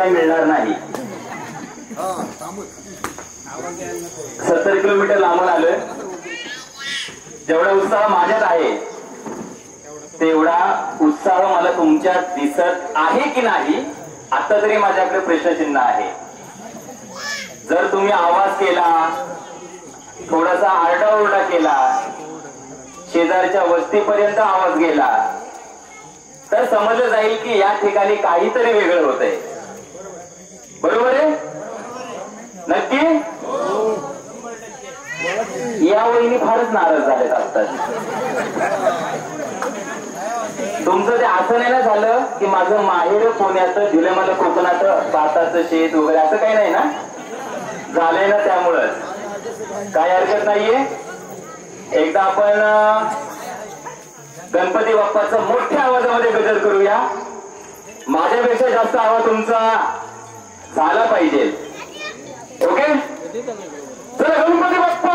मिळणार नाही। 70 किलोमीटर लांबून आलोय। जेवढा उत्साह माझ्यात आहे तेवढा उत्साह मला तुमच्यात दिसत आहे की नाही आता तरी माझ्याकडे प्रश्नचिन्ह आहे। जर तुम्ही आवाज केला, थोडासा आरडाओरडा केला, शेजारच्या वस्तीपर्यंत आवाज गेला तर समजलं जाईल की या ठिकाणी काहीतरी वेगळं होतंय। बरोबर आहे? नक्की? या वहिनी फारच नाराज झालेत असतात। तुमचं ते असं नाही ना झालं की माझं माहेर पुण्याचं दिलं मला कोकणाचं भाताचं शेत वगैरे असं काही नाही ना झालंय ना? त्यामुळं काय हरकत नाहीये। एकदा आपण गणपती बाप्पाचा मोठ्या आवाजामध्ये गजर करूया। माझ्यापेक्षा जास्त आवाज तुमचा झाला पाहिजे। ओके, चला गणपती बाप्पा।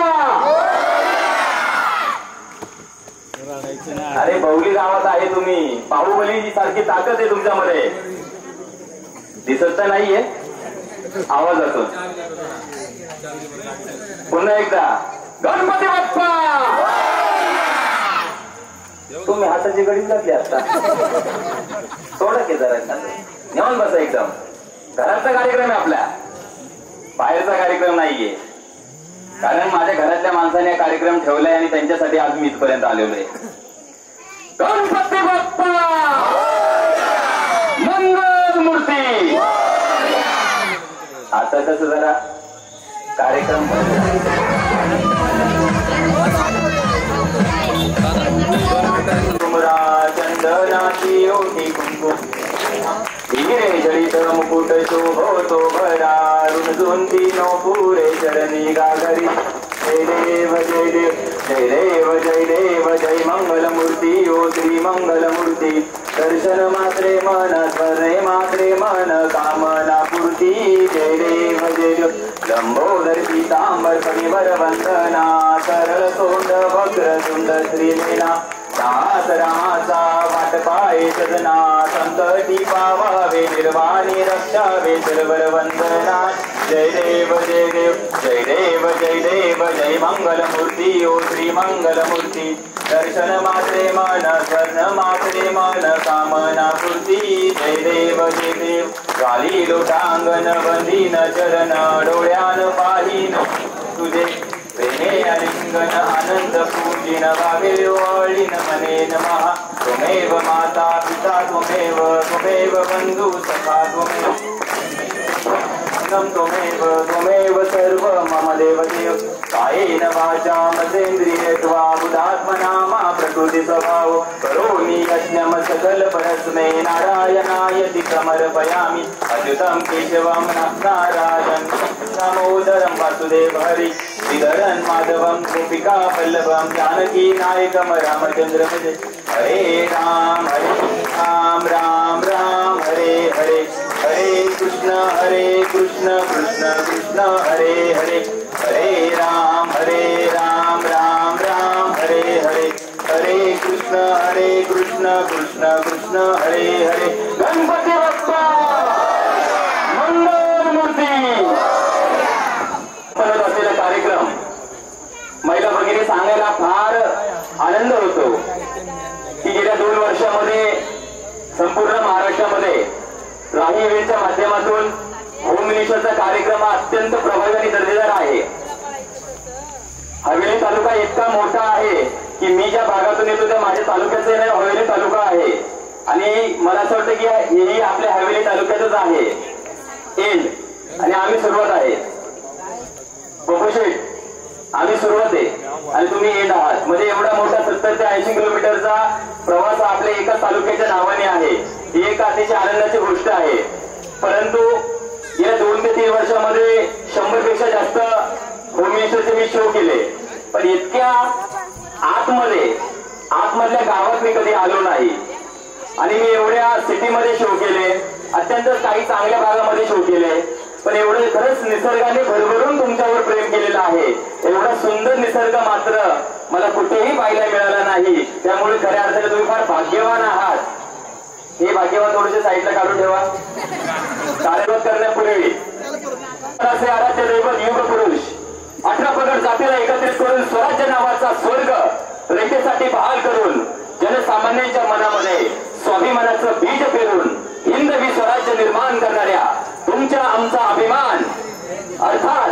अरे बौली गावात आहे तुम्ही, बाहुबली सारखी ताकद आहे तुमच्यामध्ये, दिसत तर नाहीये आवाजातून। पुन्हा एकदा गणपती बाप्पा। तुम्ही हाताची गडी घातली आता, थोडं की जरा नेऊन बसा। एकदम घराचा कार्यक्रम आहे आपला, बाहेरचा कार्यक्रम नाहीये। कारण माझ्या घरातल्या माणसाने कार्यक्रम ठेवलाय आणि त्यांच्यासाठी आज मी इथपर्यंत आलेलो आहे। गणपती बाप्पा मंगल मूर्ती। आता कसं जरा कार्यक्रम चंदनाची ओठी कुंकुम हिरे जडित मुकुट शोभतो भरा रुंजुंदी नो पुरे चरणी गागरी। जय देव जय देव जय देव जय देव जय मंगल मूर्ती ओ श्री मंगल मूर्ती। दर्शन मात्रे मन स्मरणे मात्रे मन कामना पूर्ती। जय देव जय देव लंबोदर पीतांबर परिवर वंदना सरळ तोंड वक्र सुंदर श्रीमेना। दास रामाचा वाट पाय सजना संकटी पावावे निर्वाणी रक्षावे सर्वर वंदना। जय देव जय देव जय देव जय देव जय मंगल मूर्ती ओ श्री मंगल मूर्ती। दर्शन मात्रे मन स्वर्ण मात्रे मन कामना पूर्ती। जय देव जय देव गाली लोटांगण बंदीन चरण डोळ्यान पाहीन तुझे प्रेमे अलिंगन आनंद पूजिन वागे ओळीन मने नमः। त्वमेव माता पिता त्वमेव बंधु सखा त्वमेव त्वमेव सर्व मम देव देव। कायेन वाचा मसेन्द्रियत्वा बुधात्मना मा प्रकृति स्वभाव करोमि यज्ञम सकल परस्मै नारायणायति समर्पयामि। अच्युतं केशवं नारायणं दामोदरं वासुदेव हरि श्रीधरं माधवं गोपिका वल्लभं जानकी नायकं रामचंद्र भजे। हरे राम राम राम हरे हरे हरे कृष्ण कृष्ण कृष्ण हरे हरे। हरे राम राम राम हरे हरे हरे कृष्ण कृष्ण कृष्ण हरे हरे। गणपती बाप्पा मंगल। काही इव्हेंटच्या माध्यमातून होम मिनिस्टरचा कार्यक्रम अत्यंत प्रभावी आणि दर्जेदार आहे. हवेली तालुका इतका मोठा आहे की मी ज्या भागातून येतो त्या माझ्या तालुक्याचे नाव हवेली तालुका आहे आणि मला असं वाटतं की हेही आपल्या हवेली तालुक्यातच आहे एंड आणि आम्ही सुरुवात आहे. बघूशेट आम्ही सुरुवात आहे आणि तुम्ही एंड आहात. म्हणजे एवढा मोठा 70 ते 80 किलोमीटरचा प्रवास आपल्या एका तालुक्याच्या नावाने आहे. ही एक अतिशय आनंदाची गोष्ट आहे. परंतु गेल्या 2 ते 3 वर्षामध्ये 100 पेक्षा जास्त होम मिनिस्टरचे मी शो केले, पण इतक्या आतमधल्या गावात मी कधी आलो नाही. आणि मी एवढ्या सिटीमध्ये शो केले, अत्यंत काही चांगल्या भागामध्ये शो केले, पण एवढे खरंच निसर्गाने भरभरून तुमच्यावर प्रेम केलेलं आहे. एवढा सुंदर निसर्ग मात्र मला कुठेही पाहायला मिळाला नाही. त्यामुळे खऱ्या अर्थाने तुम्ही फार भाग्यवान आहात. हे भाग्यवान थोडेसे साईडला काढून ठेवा. कार्यरत करण्यापूर्वी असे आराध्य दैवत युग पुरुष 18 पगड जातीला एकत्रित करून स्वराज्य नावाचा स्वर्ग रेखेसाठी बहाल करून जनसामान्यांच्या मनामध्ये स्वाभिमानाचं बीज पेरून हिंदवी स्वराज्य निर्माण करणाऱ्या तुमच्या आमचा अभिमान अर्थात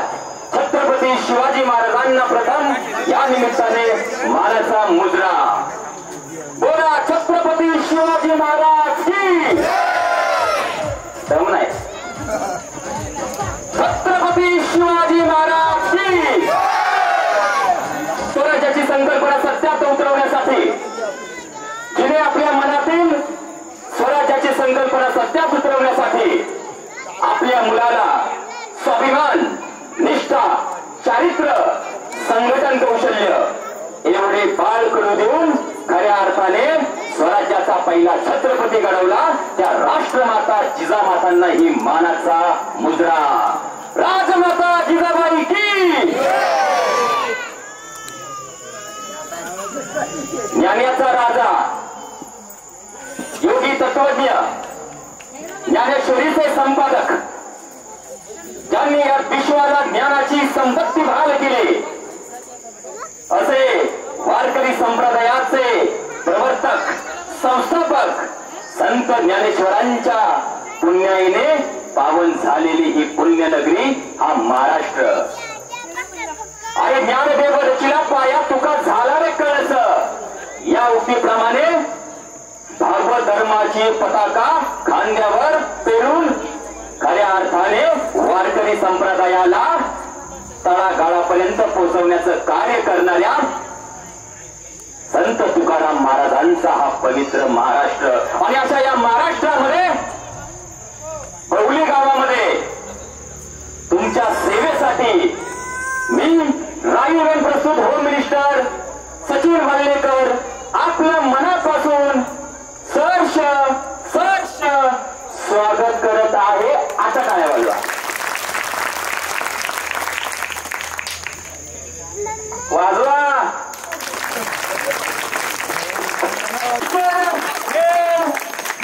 छत्रपती शिवाजी महाराजांना प्रथम या निमित्ताने मानाचा मुजरा. बोला छत्रपती शिवाजी महाराज की दम नाही. छत्रपती शिवाजी महाराज की. स्वराज्याची संकल्पना सत्यात उतरवण्यासाठी जिने आपल्या मनातील स्वराज्याची संकल्पना सत्यात उतरवण्यासाठी आपल्या मुलाला स्वाभिमान, निष्ठा, चारित्र्य, संघटन कौशल्य एवढे बाळ करू देऊन खऱ्या अर्थाने स्वराज्याचा पहिला छत्रपती घडवला त्या राष्ट्रमाता जिजामातांना ही मानाचा मुजरा. राजमाता जिजाबाई की. ज्ञानाचा राजा योगी तत्वज्ञ ज्ञानेश्वरीचे संपादक ज्यांनी या विश्वाला ज्ञानाची संपत्ती बहाल केली असे वारकरी संप्रदायाचे प्रवर्तक संस्थापक संत ज्ञानेश्वरांच्या पुण्याईने पावन झालेली ही पुण्यनगरी हा महाराष्ट्र आहे. ज्ञानदेव रचिला पाया तुका झाला रे कळस या उक्तीप्रमाणे भागवत धर्माची पताका खांद्यावर पेरून खऱ्या अर्थाने वारकरी संप्रदायाला तळागाळापर्यंत पोहोचवण्याचं कार्य करणाऱ्या संत तुकाराम महाराजांचा हा पवित्र महाराष्ट्र. आणि अशा या महाराष्ट्रामध्ये बवली गावामध्ये तुमच्या सेवेसाठी मी राईवेन प्रस्तुत होम मिनिस्टर सचिन वाल्लेकर आपल्या मनापासून सहर्ष स्वागत करत आहे. आता काय वाजवा वाजवा.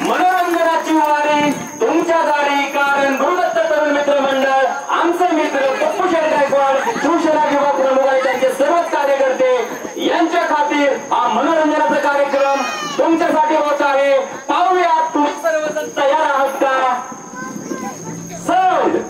मनोरंजनाची वारी तुमच्या दारी कारण गुरुदत्त तरुण मित्र मंडळ आमचे मित्र पप्पू शेठ गायकवाड शिवसेना विभाग प्रमुख आणि त्यांचे सर्वच कार्यकर्ते यांच्या खातीर हा मनोरंजनाचा कार्यक्रम तुमच्यासाठी होत आहे. पाहूया तुम्ही सर्वजण तयार आहात का. साऊंड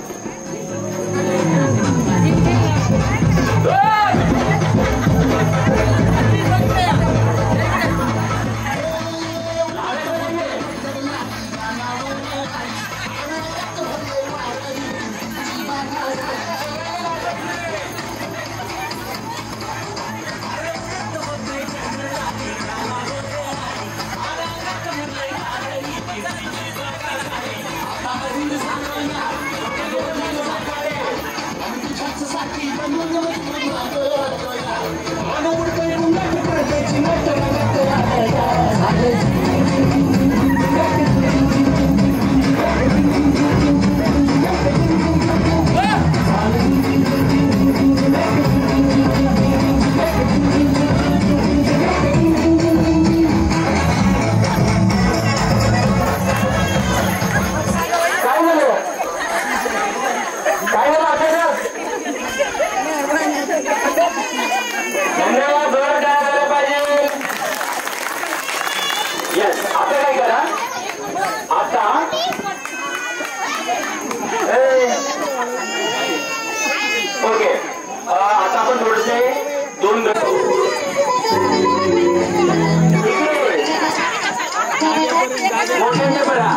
मोठ्याने बरा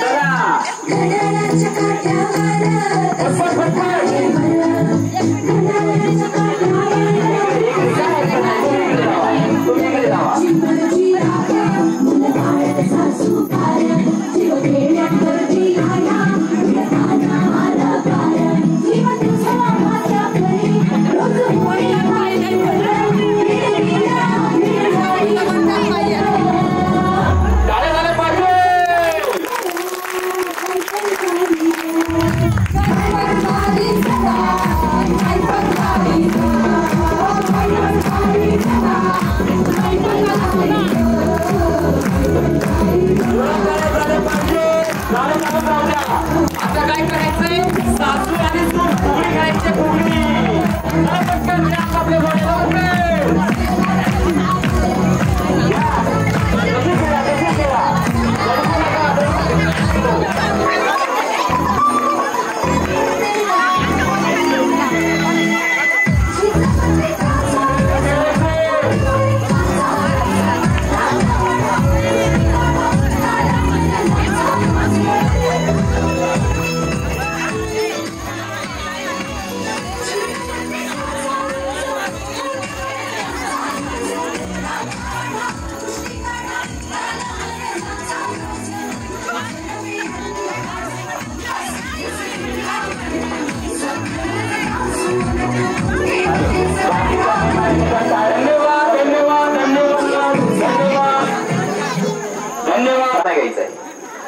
चला आता काय करायचंय सासू आणि सून फुगडी खायची फुगडी पटकन आपल्या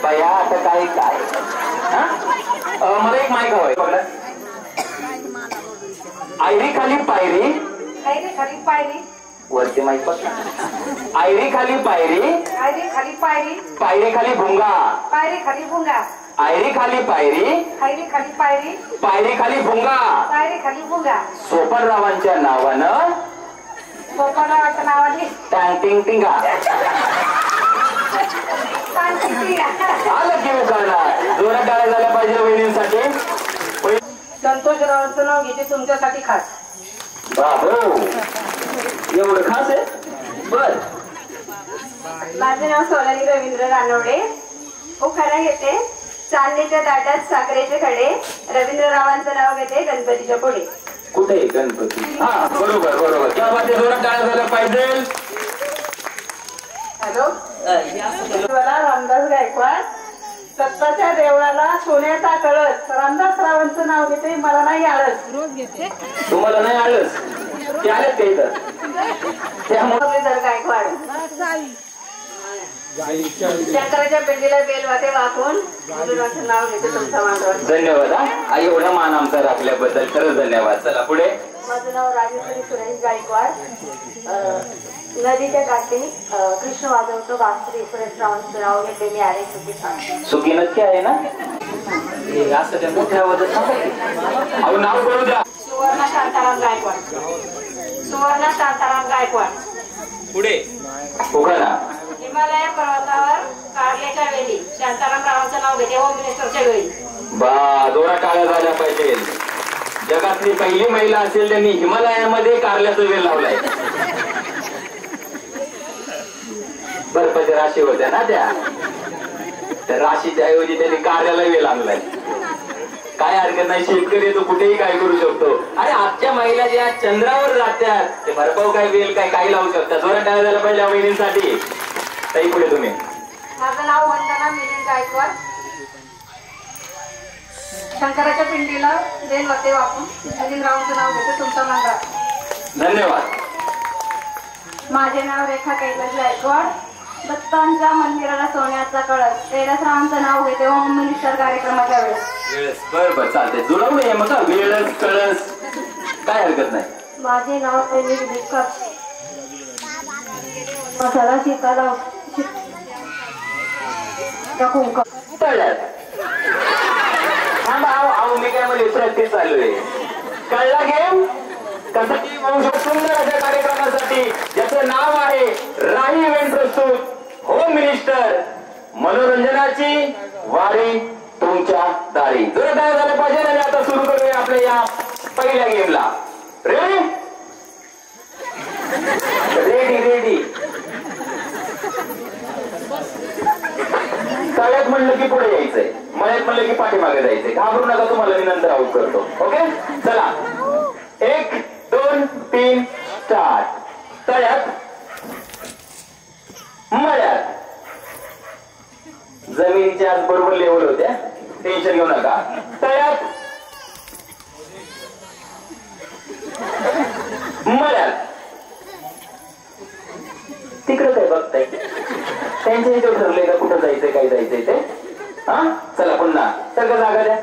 बाया आता काय काय मला एक माईक हवंय बघा आयरी खाली पायरी खाली पायरी वरती माईक बघ आयरी खाली पायरी खाली पायरी पायरी खाली भुंगा खाली भुंगा आयरी खाली पायरी खाली पायरी पायरी खाली भुंगा खाली भुंगा सोपनरावांच्या नावानं सोपानावाच्या नावाने टँटिंग टिंगा आलं की उखाणा जोरात टाळ्या झाल्या पाहिजे वहिनींसाठी संतोषरावांचं नाव घेते तुमच्यासाठी खास बाबो एवढं खास आहे बर माझे नाव सोनाली रवींद्र रानवडे उखाणा घेते चांदणीच्या ताटात साखरेचे खडे रवींद्ररावांचं नाव घेते गणपतीच्या पुढे कुठे गणपती हा बरोबर बरोबर त्या बाबतीत जोरात टाळ्या झाल्या पाहिजे हॅलो मला रामदास गायकवाड सत्ताच्या देवळाला सोन्याचा कळस रामदास रावांचं नाव घेते मला नाही आळस तुम्हाला नाही आळस ते आलेत का इथं त्यामुळे गायकवाड शंकराच्या पेंडीला बेल वाटे वाकून गुरुराचं नाव घेते तुमचा मांडवर धन्यवाद हा एवढा मान आमचा राखल्याबद्दल खरंच धन्यवाद चला पुढे माझं नाव राजेश्वरी सुरेश गायकवाड नदीच्या काठी कृष्ण वाजवतो बासरी सुरेश रावांचं नाव घेते मी आले सुखी नक्की आहे ना असं त्या मोठ्या आवाजात अहो नाव करू द्या सुवर्ण शांताराम गायकवाड सुवर्ण शांताराम गायकवाड पुढे उघडा हिमालय पर्वतावर कारल्याच्या वेळी शांताराम रावांचं नाव घेते होम मिनिस्टरच्या वेळी बा दोरा टाळ्या झाल्या पाहिजे जगातली पहिली महिला असेल त्यांनी हिमालयामध्ये कारल्याचा वेल लावलाय बर्फाच्या राशी होत्या ना त्या राशीच्या ऐवजी त्यांनी कारल्याला वेल आणलाय काय हरकत नाही शेतकरी तो कुठेही काय करू शकतो अरे आजच्या महिला ज्या चंद्रावर जात्यात ते भरपाव काय वेल काय काही लावू शकतात जोरात टाळ्या झाल्या पाहिजे वहिनींसाठी ताई पुढे तुम्ही माझं नाव वंदना मिलिंद गायकवाड शंकराच्या पिंडीला बेल वाटे वाकून रावांचं नाव घेते तुमचा मांडवर धन्यवाद माझे नाव रेखा कैलास गायकवाड दत्तांच्या मंदिराला सोन्याचा कळस कैलासरावांचं नाव घेते होम मिनिस्टर कार्यक्रमाच्या वेळेस बर बर चालते जुळवून मग वेळच कळस काय हरकत नाही माझे नाव पहिली भिक्कत मसाला शिकायला मी काय मध्ये प्रॅक्टिस चालू आहे कळला गेम कसाठी सुंदर अशा कार्यक्रमासाठी ज्याचं नाव आहे राही इव्हेंट प्रस्तुत होम मिनिस्टर मनोरंजनाची वारी तुमच्या दारी जर काय झालं पाहिजे आणि आता सुरू करूया आपल्या या पहिल्या गेमला रेडी रेडी रेडी तळ्यात म्हणलं की पुढे यायचंय, मळ्यात म्हणलं की पाठीमागे जायचंय. घाबरू नका, तुम्हाला मी नंतर आउट करतो. ओके चला 1 2 3 स्टार्ट. तळ्यात मळ्यात. जमिनीच्या आज बरोबर लेवल होत्या, टेन्शन घेऊ नका. तळ्यात मळ्यात. तिकडं काय बघताय, त्यांच्या इथे ठरलंय का कुठं जायचंय काय जायचंय ते. हा चला पुन्हा सगळं जागा द्या,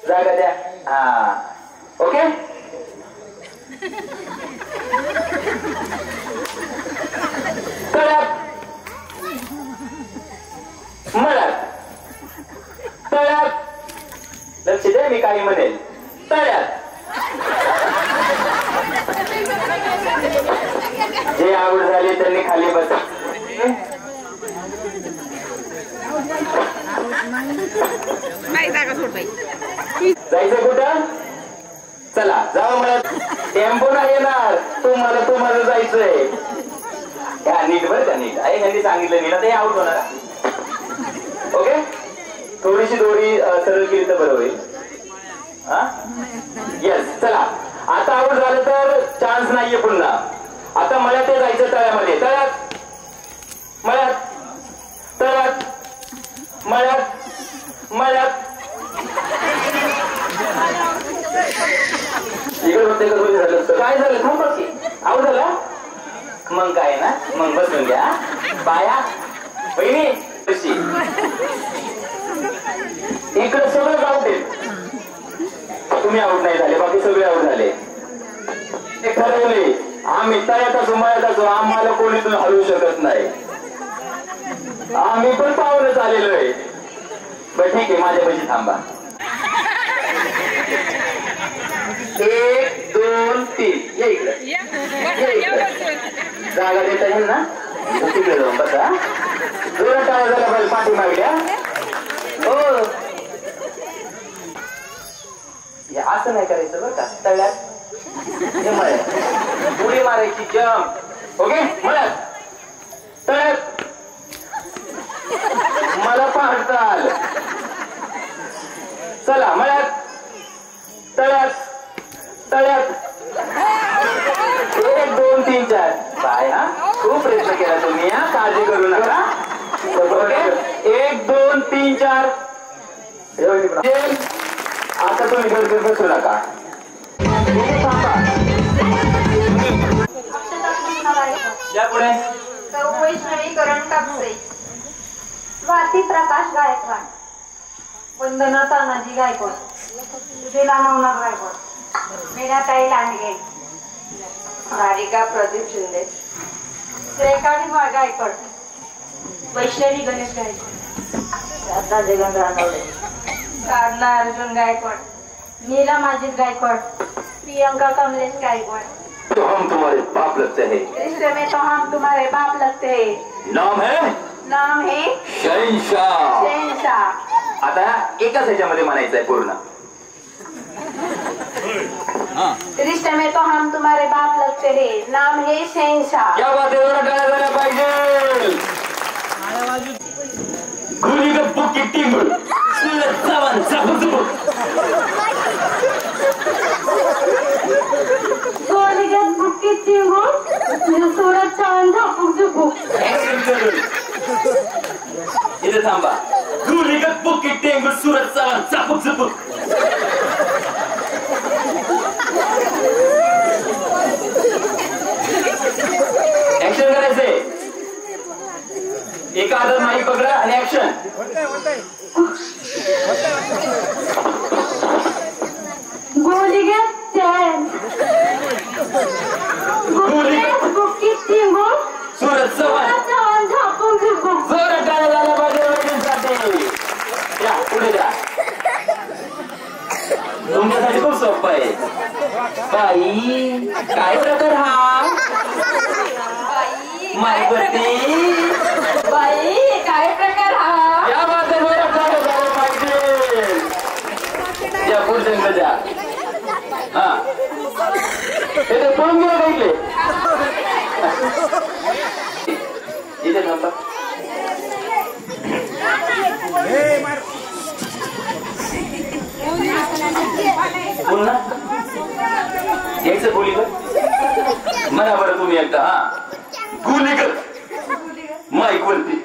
जागा द्या. हा ओके तळ्यात मळ्यात. तळ्यात लक्ष द्या, मी काही म्हणेल. तळ्यात जे आवड झाली त्यांनी खाली बसा. जायचं कुठं, चला जाऊ. मला टेम्पो नाही येणार, तुम्हाला जायचंय. नीट बरं का, नीट आहे. यांनी सांगितलं नीट, ते आउट होणार. ओके थोडीशी दोरी सरळ केली तर बरं होईल. हा येस चला. आता आउट झालं तर चान्स नाहीये पुन्हा. आता मला ते जायचं तळ्यामध्ये. तळ्यात मळ्यात. तळ्यात मळ्यात मळ्यात. इकडे होते का दोन्ही झालं. काय झालं थांबा की, आउट झाला मग काय ना, मग बसून घ्या. बाया बहिणी कशी इकडे सगळं आउट आहे. तुम्ही आउट नाही झाले, बाकी सगळे आउट झाले. ते ठरवले आम्ही तळ्यात असो मळ्यात असो, आम्हाला कोणीतून हलवू शकत नाही. आम्ही पण पाहूनच आलेलो आहे. बर ठीक आहे, माझ्या पैसे थांबा. 1 2 3 ये इकडे. जागा देता येईल ना, तिकडे जाऊन बसा. जोरात टाळ्या झाला पाहिजे पाठी मागल्या. हो असं नाही करायचं बरं का. तळ्यात मळ्यात उडी मारायची, जम्प. ओके मळ्यात. तळ्यात मला पाहताल. चला मळ्यात. तळ्यात तळ्यात. 1 2 3 4 बाय. हा खूप प्रयत्न केला तुम्ही, हा काळजी करू नका. ओके 1 2 3 4. आता तुम्ही गर्दी बसू नका. या पुढे. वैष्णवी करण कापसे. स्वाती प्रकाश गायकवाड. वंदना तानाजी गायकवाड. सुशीला नवनाथ गायकवाड. मीनाताई लांडगे. राधिका प्रदीप शिंदे. श्रेयकाळी गायकवाड. वैष्णवी गणेश गायकवाड. श्रद्धा जगन रानवडे. साधना अर्जुन गायकवाड. नीला माजिद गायकवाड. प्रियंका कमलेश गायकवाड. तो हम तुम्हारे बाप लगते हैं. रिश्ते में तो हम तुम्हारे बाप लगते हैं. नाम है शहंशाह. शहंशाह. आता एकाच ह्याच्यामध्ये म्हणायचं आहे पूर्ण. रिश्ते में तो हम तुम्हारे बाप लगते हैं. नाम है शहंशाह. क्या बात है, जरा टाळ्या झाल्या पाहिजे. गुलीगप्पू की टीम सुरत चव्हाण झापूक. गुलीगप्पू की टीम सुरत चव्हाण झापूक. इथे थांबा. गुलीगप्पू की टीम सुरत चव्हाण झापूक. ऍक्शन करायचंय. एका हातात माईक पकडा आणि ऍक्शन. सुरत चव्हाण जोरात टाळ्या झाल्या पाहिजे. या पुढे द्या. तुमच्यासाठी खूप सोपं आहे. बाई काय प्रकार हा. माईवरती बाई काय प्रकार हा. या बाबतीत जोरात टाळ्या झाल्या पाहिजे. या पुढच्या द्या. हा ते पळून गेलं पाहिजे. इथे थांबा. म्हणा बरं तुम्ही एकदा. हा गुलिगत माईक वरती.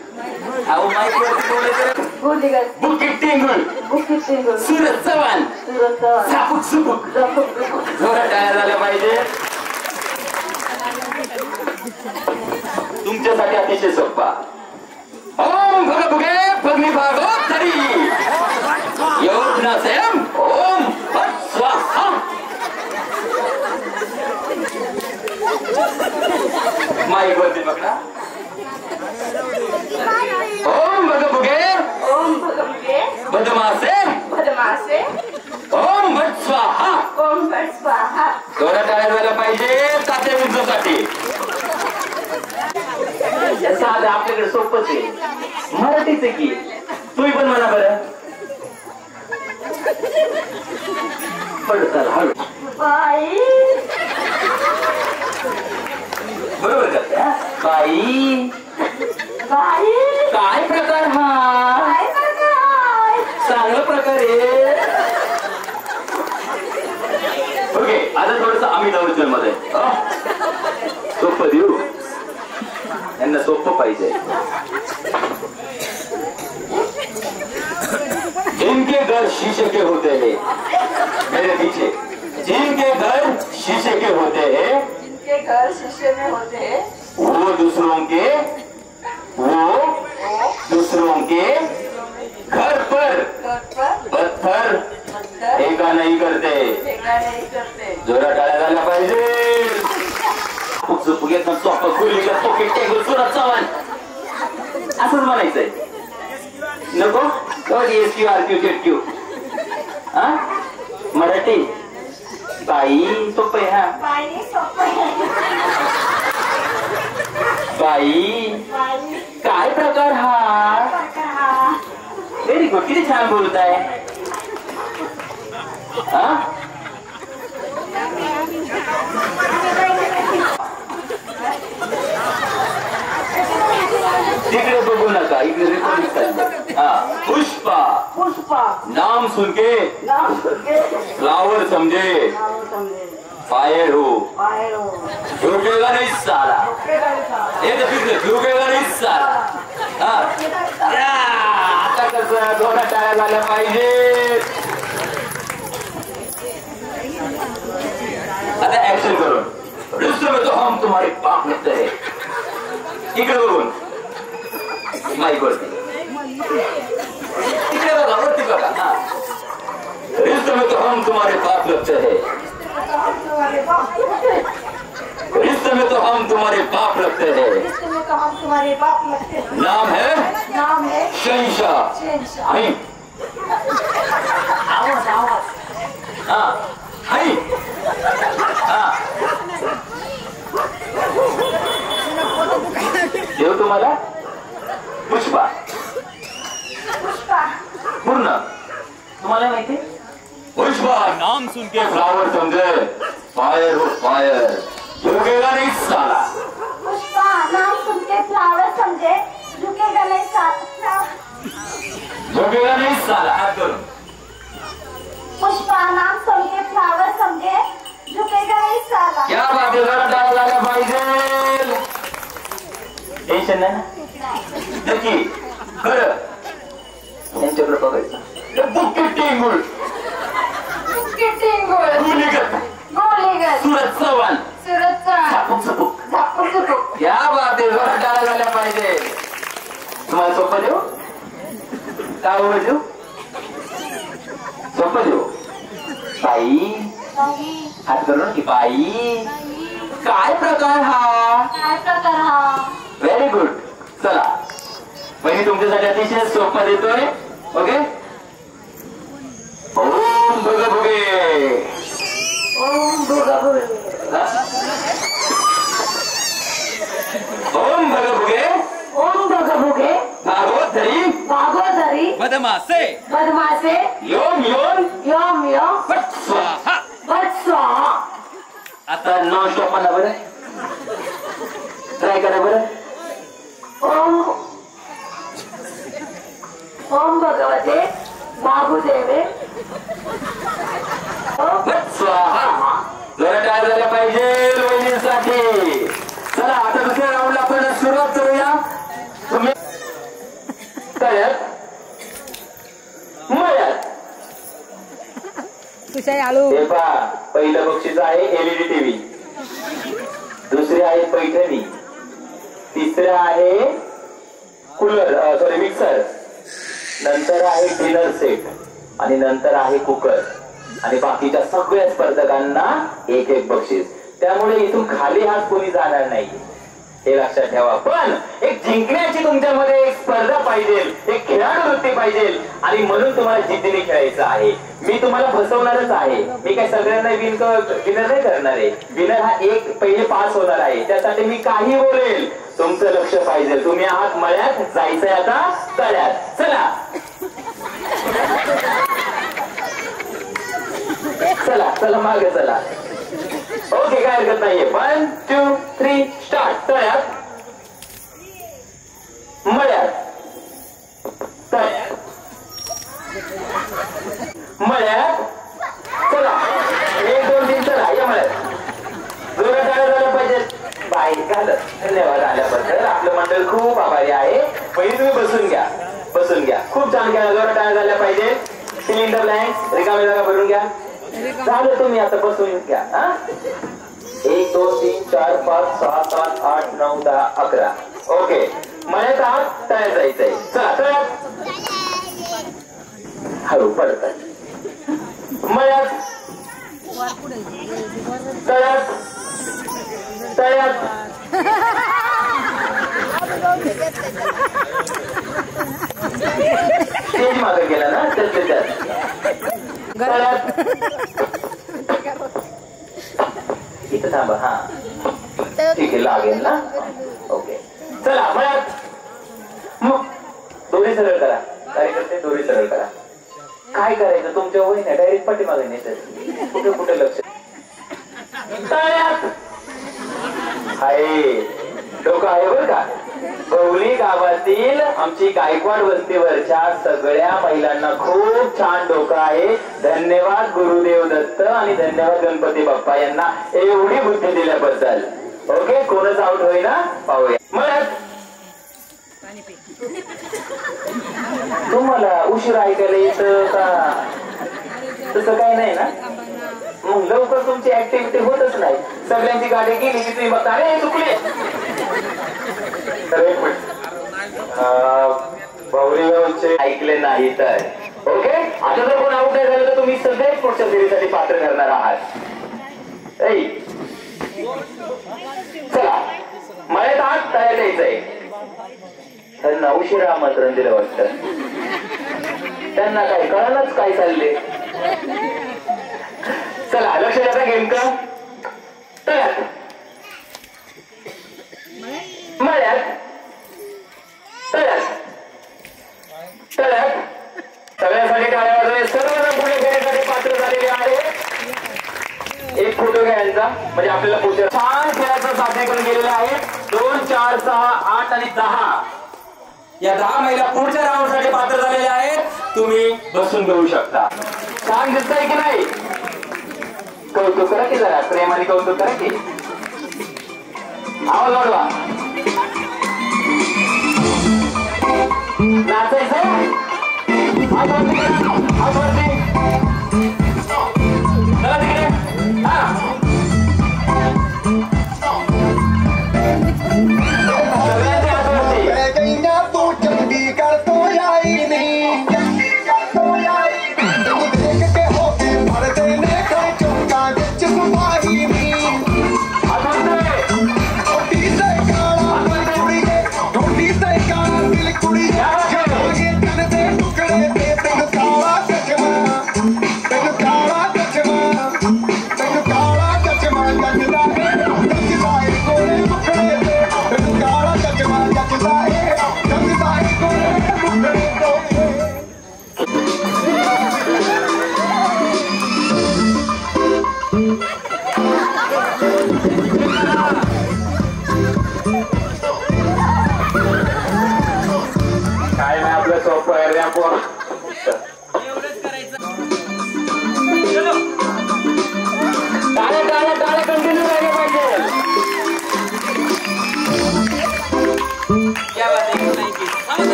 अहो माईक वरती बोलायचं. गुलिगत बुकिट टिंगुळ सुरत चव्हाण सापूक सुपूक. जोरात टाळ्या झाल्या पाहिजे. तुमच्यासाठी अतिशय सोपा. ओम भग भुगे भगनी भागोत्तरी योगनासेम ओम फट स्वाहा. माईक वरती पकडा. ओम भग भुगे बदमासे ओम भट स्वाहा. थोड्या टाळ्या झाल्या पाहिजे तात्या विंचूसाठी. साधं आपल्याकडे सोपंच आहे. मराठीच आहे की. तुम्ही पण म्हणा बरं. पण चला हळू. बरोबर करते. बाई काय प्रकार हा. चांगला प्रकार आहे. ओके आता थोडस अमिताभ बच्चन मध्ये सोपं देऊ. यांना सोपं पाहिजे. जिनके घर शीशे के होते हैं मेरे पीछे. जिनके घर शीशे के होते हैं जिनके घर शीशे में होते हैं वो दूसरों के घर पर पत्थर एका नहीं करते. जोरा टाळ्या झाल्या पाहिजे. सुरत चव्हाण असंच म्हणायचंय. नको SQRQ हा मराठी. बाई सोपं आहे. बाई काय प्रकार हा. Very good. किती छान बोलताय. हा तिकडे बघू नका. इकडे रेकॉर्डिंग चाललंय. हा पुष्पा नाम सुन के फ्लावर समझे फायर हो. झुकेगा नहीं साला. झुकेगा नहीं साला. आता कसं दोन टाळ्या झाल्या पाहिजे. आता ऍक्शन करून. रिश्ते में तो हम तुम्हारे बाप लगते हैं. इकडे बघून माईक वरती. इकडे बघा वरती बघा. हा रिश्ते में तो हम तुम्हारे बाप लगते हैं. रिश्ते में तो हम तुम्हारे बाप लगते हैं. नाम है शहंशाह. देव तुम्हाला पुष्पा पूर्ण तुम्हाला माहिती. पुष्पा नाम सुन के फ्लावर समझे फायर हो फायर. झुकेगा नहीं साला. पुष्पा नाम सुन के फ्लावर समझे झुकेगा नहीं साला. झुकेगा नहीं साला. हात करून. पुष्पा नाम सुन के फ्लावर समझे झुकेगा नहीं साला. क्या बात आहे. जरा डाळ झाल्या पाहिजे. टेन्शन नाही ना. नक्की खरं यांच्याकडे बघायचं. बुकिट टिंगुळ सुरत चव्हाण झापूक. या बात आहे. जरा डाळ झाल्या पाहिजे. तुम्हाला सोपं देऊ. काय उभं देऊ. सोपं देऊ. बाई हात करून की. बाई काय प्रकार हा. Very good. चला पहिली तुमच्यासाठी अतिशय सोपं देतोय. ओके. ओम भग भुगे. ओम भग भुगे भागोदरी बदमासे योम फट स्वाहा. आता नॉन स्टॉप म्हणा बरं. ट्राय करा बरं. ओम भगवते वासुदेवे स्वाहा. जरा काय झालं पाहिजे वहिनींसाठी. हे पहा, पहिलं बक्षीस आहे LED TV, दुसरे आहे पैठणी, तिसरं आहे कूलर मिक्सर, नंतर आहे डिनर सेट आणि नंतर आहे कुकर आणि बाकीच्या सगळ्या स्पर्धकांना एक एक बक्षीस. त्यामुळे इथून खाली हात कोणी जाणार नाही हे लक्षात ठेवा. पण एक जिंकण्याची तुमच्यामध्ये एक स्पर्धा पाहिजे, एक खेळाडू वृत्ती पाहिजे आणि म्हणून तुम्हाला जिद्दीने खेळायचं आहे. मी तुम्हाला फसवणारच आहे. मी काय सगळ्यांना विनर नाही करणार आहे. विनर हा एक पहिले पास होणार आहे. त्यासाठी मी काही बोलेल. तुमचं लक्ष पाहिजे. तुम्ही आहात मळ्यात, जायचंय आता तळ्यात. चला चला चला मागे चला. ओके, काय हरकत नाहीये. 1 2 3 स्टार्ट. तळ्यात, मळ्यात, तळ्यात, मळ्यात. चला 1 2 3 चला. या मळ्यात जोरात झालं पाहिजे. बाईक घालत. धन्यवाद आल्याबद्दल. आपलं मंडळ खूप आभारी आहे. पहिले तुम्ही बसून घ्या, बसून घ्या. खूप छान खेळा. जोरात टाळ्या झाल्या पाहिजे. सिलेंडर लाईन्स रिकामी जागा भरून घ्या. झालं, तुम्ही आता बसून घ्या. 1 2 3 4 5 6 7 8 9 10 11. ओके, मळ्यात आत, तळ्यात जायचंय. चला तळ्यात. हळू पडतात. मळ्यात, तळ्यात, तळ्यात. तेच मागे गेला ना त्यात. इथं थांबा. हा ठीक आहे, लागेल ना. ओके, चला मळ्यात. मग दोरी सरळ करा. कार्यकर्ते दोरी सरळ करा. काय करायचं तुमच्या वय नाही, डायरेक्ट पाठीमागे नाही. कुठे कुठे लक्ष. तळ्यात आहे, डोकं आहे बरं का. गवली गावातील आमची गायकवाड वस्तीवरच्या सगळ्या महिलांना खूप छान डोकं आहे. धन्यवाद गुरुदेव दत्त आणि धन्यवाद गणपती बाप्पा यांना एवढी बुद्धी दिल्याबद्दल. ओके, कोणच आउट होईना पाहूया. मग तुम्हाला उशीर ऐकायला येतं का? तसं काही नाही ना. मग लवकर तुमची ऍक्टिव्हिटी होतच नाही. सगळ्यांची गाडी गेली की तुम्ही बघता अरे चुकले. भाऊरी गावचे ऐकले नाही तर ओके. आता जर कोण आउट नाही झालं तर तुम्ही सगळेच पुढच्या फेरीसाठी पात्र ठरणार आहात. चला मळ्यात आत तयार यायचंय. त्यांना उशिरा आमंत्रण दिलं वाटतं. त्यांना काय कळलंच काय चालले. चला लक्ष द्या गेम का. तयार, मळ्यात, तयार, तयार. सगळ्यासाठी टाळ्या वाजवणे. सर्वजण पुढे फेरीसाठी पात्र झालेले आहे. एक फोटो घ्या यांचा, म्हणजे आपल्याला पुढे छान खेळाचं सादरीकरण केलेलं आहे. 2 4 6 8 आणि 10 या 10 महिला पुढच्या राऊंड साठी पात्र झालेल्या आहेत. तुम्ही बसून घेऊ शकता. छान दिसतंय की नाही? कौतुक करा की जरा प्रेमाने कौतुक करा की. आवाज वाढवा. नाचायचं. हात वरती, हात वरती. चला तिकडे. सगळ्यांचे हात वरती. तू चंदी करतो याई नाही. काय नाही आपलं सोपं आहे रे. आपण टाळ्या टाळ्या टाळ्या कंटिन्यू राहिले पाहिजे. क्या बात है,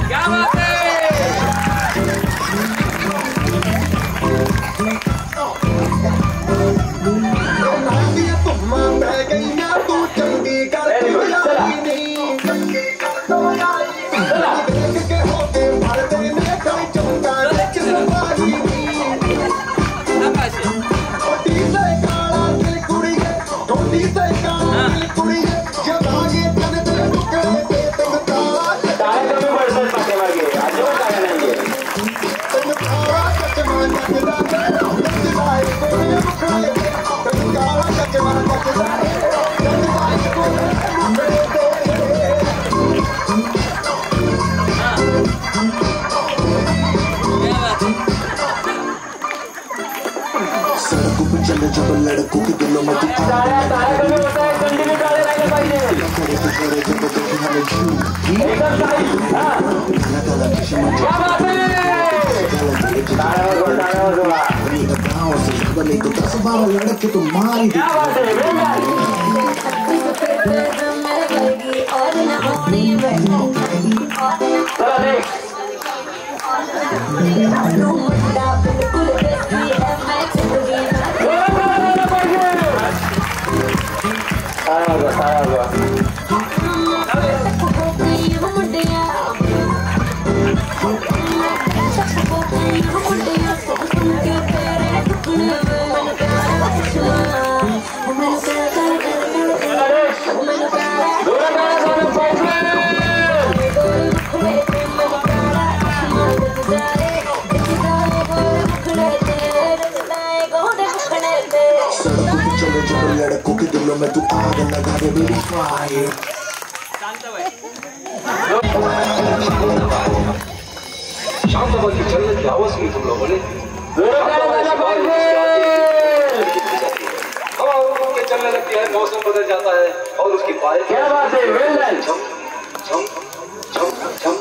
क्या बात है. चलो जब लड़कों के दिलों में तू ताळ्या कमी होत आहे, कंटिन्यू टाळे राहिले पाहिजे. एकदम टाळी. हा. क्या बात आहे. टाळ्यावर जोड, टाळ्यावर जोडा. लड़के तो मार क्या बात आहे. चला नेक्स्ट. लड़कों के दिलों में तू आग लगा दे बेबी फायर. शांत बाकी चलने की आवाज में तुम लोगों ने हवा रुक के चलने लगती है, मौसम बदल जाता है और उसकी बारिश. क्या बात है. वेल डन. छम छम छम छम.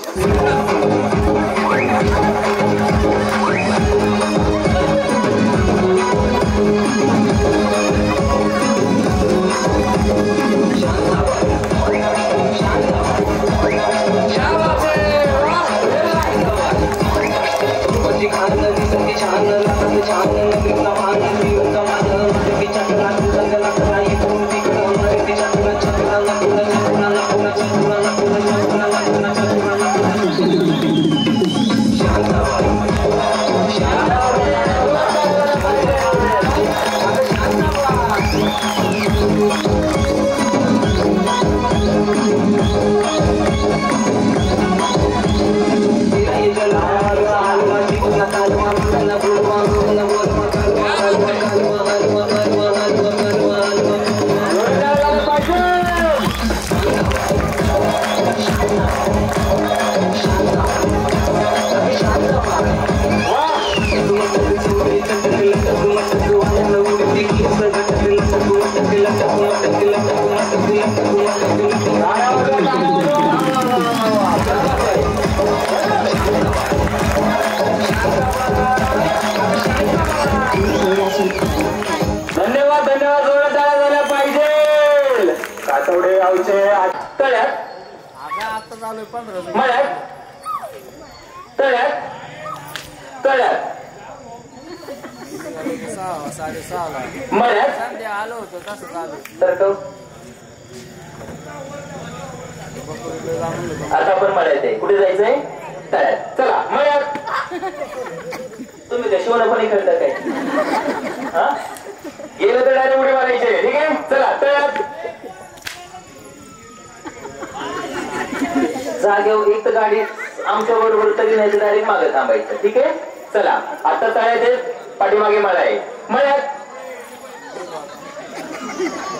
धन्यवाद धन्यवाद. जोरात टाळ्या झाल्या पाहिजे. कातवडे गावचे तळ्यात मळ्यात तळ्यात तळ्यात मळ्यात आलो होतो तसं चालू. तर तो आता आपण मळ्यात आहे. कुठे जायचंय. तळ्यात. चला मळ्यात. तुम्ही त्या शिवणपणे खेळता काय. हा गेलं तर डायरेक्ट उडी मारायचे. ठीक आहे. चला तळ्यात. जागेवर एक तर गाडी आमच्या बरोबर तरी नाही तर डायरेक्ट मागे थांबायचं. ठीक आहे. चला आता तळ्यात आहे, पाठीमागे मळा आहे. मळ्यात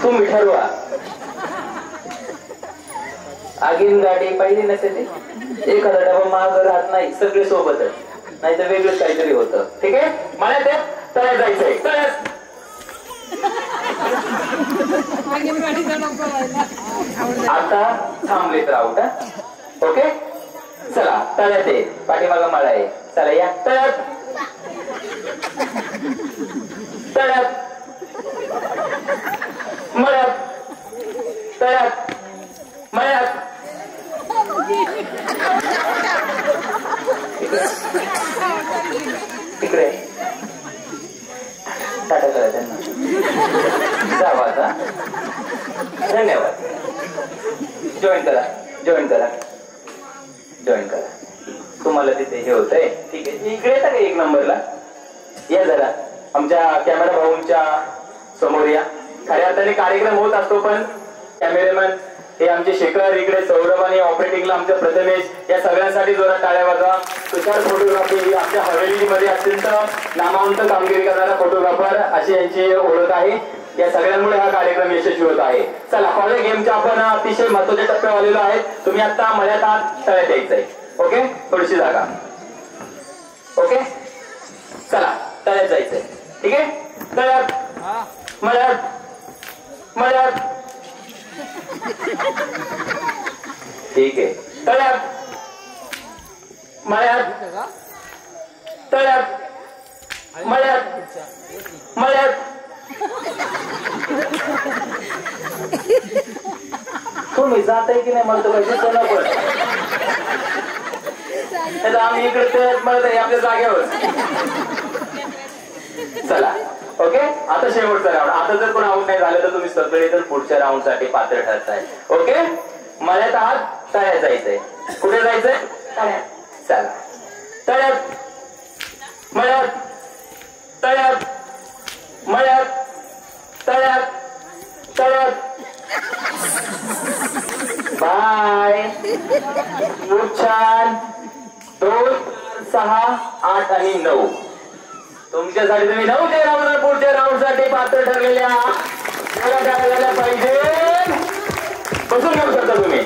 तुम्ही ठरवा. आगीन गाडी पाहिली नसेल एखादा डबा माग राहत नाही, सगळे सोबतच, नाही तर वेगळंच काहीतरी होतं. ठीक आहे. मळ्यात आहे, तळ्यात जायचंय. तळ्यात आता थांबलेत राहू का. ओके. चला तळ्यात आहे, पाठीमागा मळा आहे. चला या तळ्यात. तळ्यात मळ्यात तळ्यात मळ्यात. तिकडे टाटा करा त्यांना. जावा आता. धन्यवाद. जॉईन करा जॉईन करा जॉईन करा. तुम्हाला तिथे हे होतंय. ठीक आहे. इकडे येता का एक नंबरला. या जरा आमच्या कॅमेरा भाऊंच्या समोर या. खऱ्या अर्थाने कार्यक्रम होत असतो पण कॅमेरामॅन हे आमचे शेखर, इकडे सौरभ आणि ऑपरेटिंगला आमच्या प्रथमेश, या सगळ्यांसाठी जोरात टाळ्या वाजवा. तुषार फोटोग्राफी ही आमच्या हवेलीमध्ये अत्यंत नामवंत कामगिरी करणारा फोटोग्राफर अशी यांची ओळख आहे. या सगळ्यांमुळे हा कार्यक्रम यशस्वी होत आहे. चला कॉलेज गेमच्या आपण अतिशय महत्वाच्या टप्प्यावर आलेलो आहे. तुम्ही आता मळ्यात आत तळ्यात यायचंय. ओके. थोडीशी जागा. ओके. चला तळ्यात जायचंय. ठीक आहे. तळ्यात मळ्यात ठीक आहे. तळ्यात मळ्यात तुम्ही जाताय की नाही मला तर माहिती पण आम्ही इकडे तळ्यात मळत आहे आपल्या जागेवर. चला ओके. आता शेवटचा राऊंड. आता जर कोण आउट नाही झालं तर तुम्ही सगळे तर पुढच्या राऊंड साठी पात्र ठरताय. ओके. मळ्यात आहात, तळ्यात जायचंय. कुठे जायचंय? तळ्यात. चला. तळ्यात मळ्यात बाय. खूप छान. 2, 6, 8 आणि 9 तुमच्यासाठी तुम्ही 9च्या राऊंड पुढच्या राऊंड साठी पात्र ठरलेल्या झाल्या पाहिजे. बसून घेऊ शकता तुम्ही.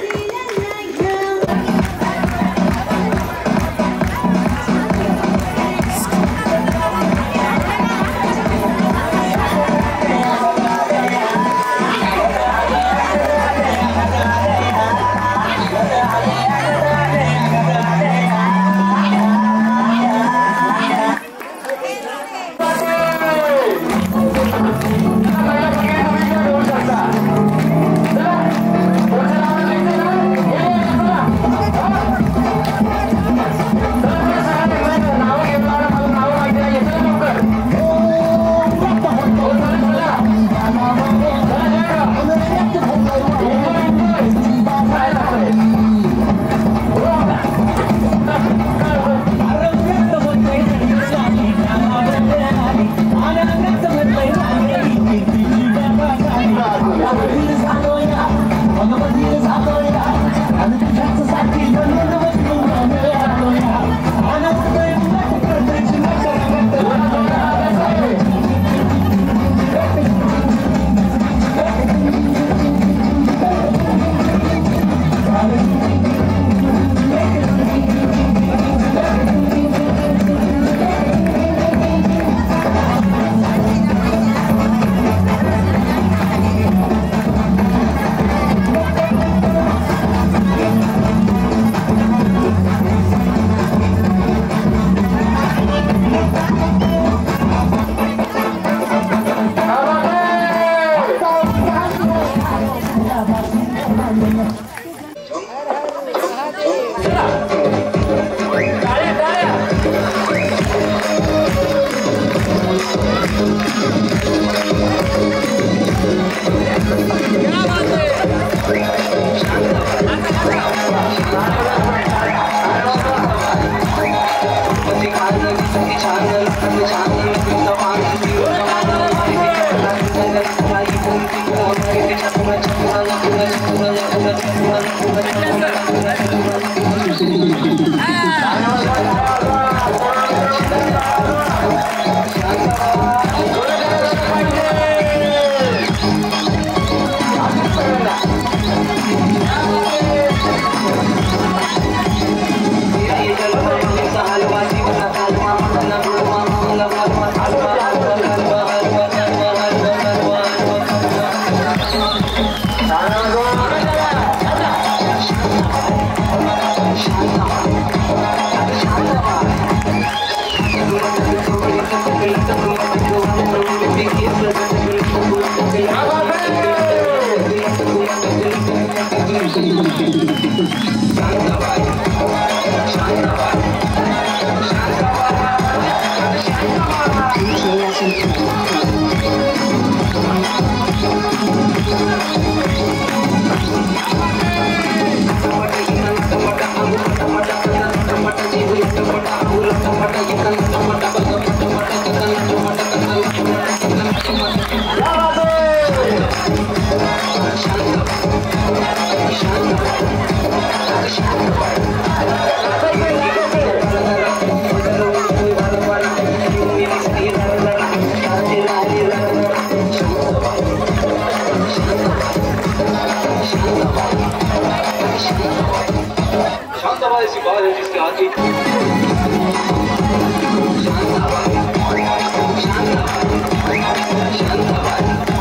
शांताबाई ऐसी बात है जिसके आगे शांताबाई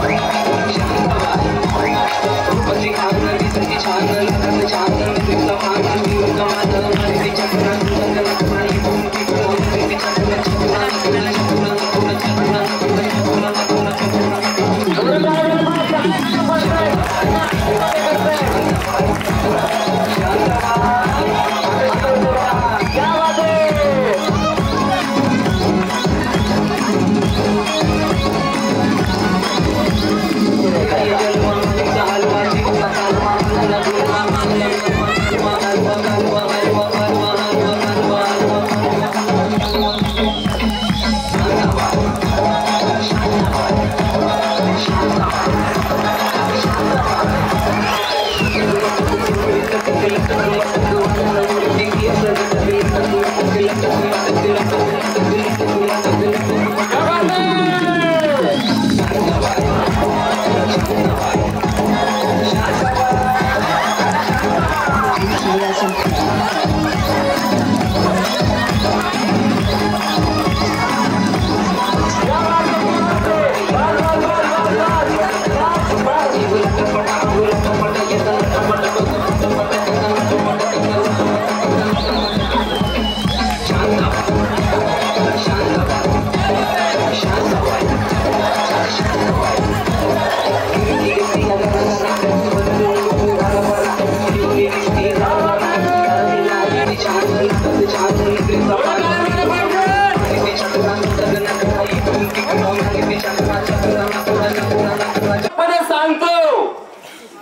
सांगतो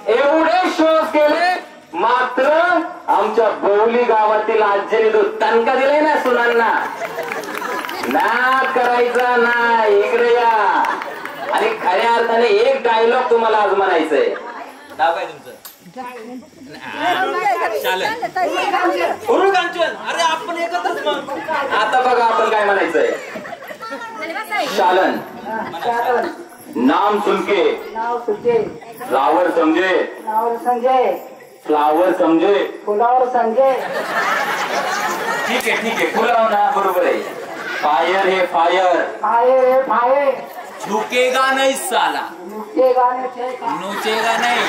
एवढे शोध केले मात्र आमच्या बौली गावातील आजीने तो तणका दिलाय ना सुनांना नाद करायचा ना इकडे या आणि खऱ्या अर्थाने एक डायलॉग तुम्हाला आज म्हणायचंय. नाव काय तुमचं? अरे आपण एकत्रच मग. आता बघा आपण काय म्हणायचंय. चालन नाम सुनके फ्लावर समजे फ्लावर समजे फुलावर संजय. ठीक आहे फुलाव ना बरोबर आहे. फायर हे फायर फायर है फायर. झुकेगा नहीं साला. झुकेगा नहीं. नोचेगा नहीं.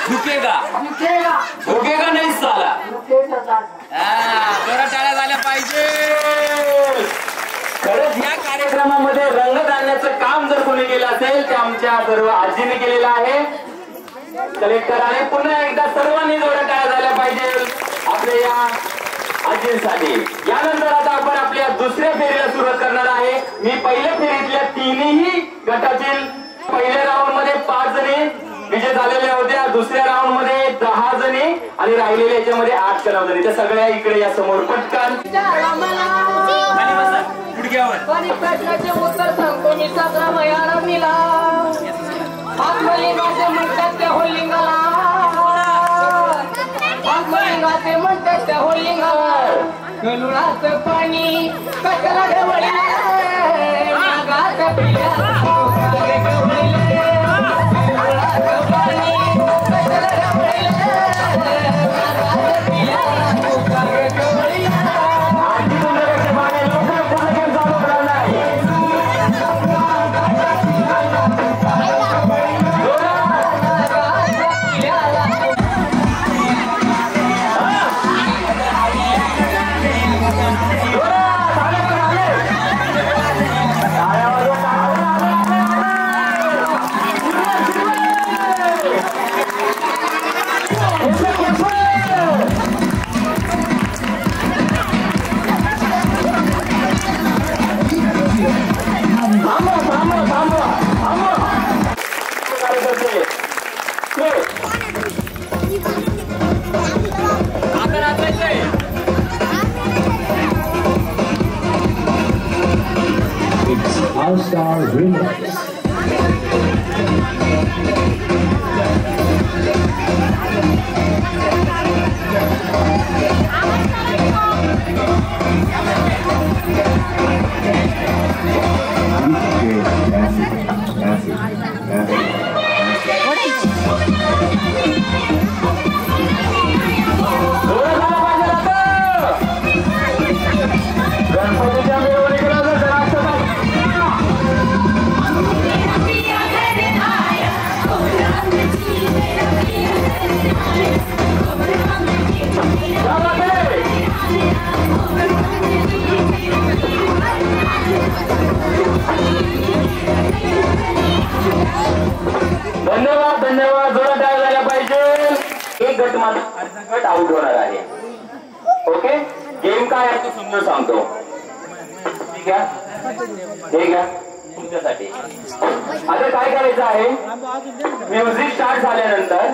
झुकेगा. झुकेगा. झुकेगा नाही साला. झुकेगा. जरा टाळ्या झाल्या पाहिजे. खरंच या कार्यक्रमामध्ये रंग आणण्याचं काम जर कोणी केलं असेल ते आमच्या सर्व आजीने केलेलं आहे. कलेक्टराने पुन्हा एकदा सर्वांनी जोड्या टाळ्या झाल्या पाहिजे आपल्या या आजींसाठी. यानंतर आता आपण आपल्या दुसऱ्या फेरीला सुरुवात करणार आहे. मी पहिल्या फेरीतल्या तिन्ही गटातील पहिल्या राऊंड मध्ये 5 जणी विजय झालेल्या होत्या. दुसऱ्या राऊंड मध्ये 10 जणी आणि राहिलेल्या याच्यामध्ये 8 जणी. त्या सगळ्या इकडे या समोर पटकन गुडघ्यावर. प्रश्नाचे उत्तर सांगतो मी 17 महिन्याला आत्मलिंगाचे म्हणतात त्या होलिंगाला. आत्मलिंगाचे म्हणतात त्या होलिंगाला. गलुळाचं पाणी कशाला ढवळले नागाचं पिल्या All-Star Remix. धन्यवाद. जोरात टाळ्या झाल्या पाहिजे. एक गट माझा गट आउट होणार आहे. ओके गेम काय आहे ते समजून सांगतो. ठीक आहे हे घ्या तुमच्यासाठी. आता काय करायचं आहे म्युझिक स्टार्ट झाल्यानंतर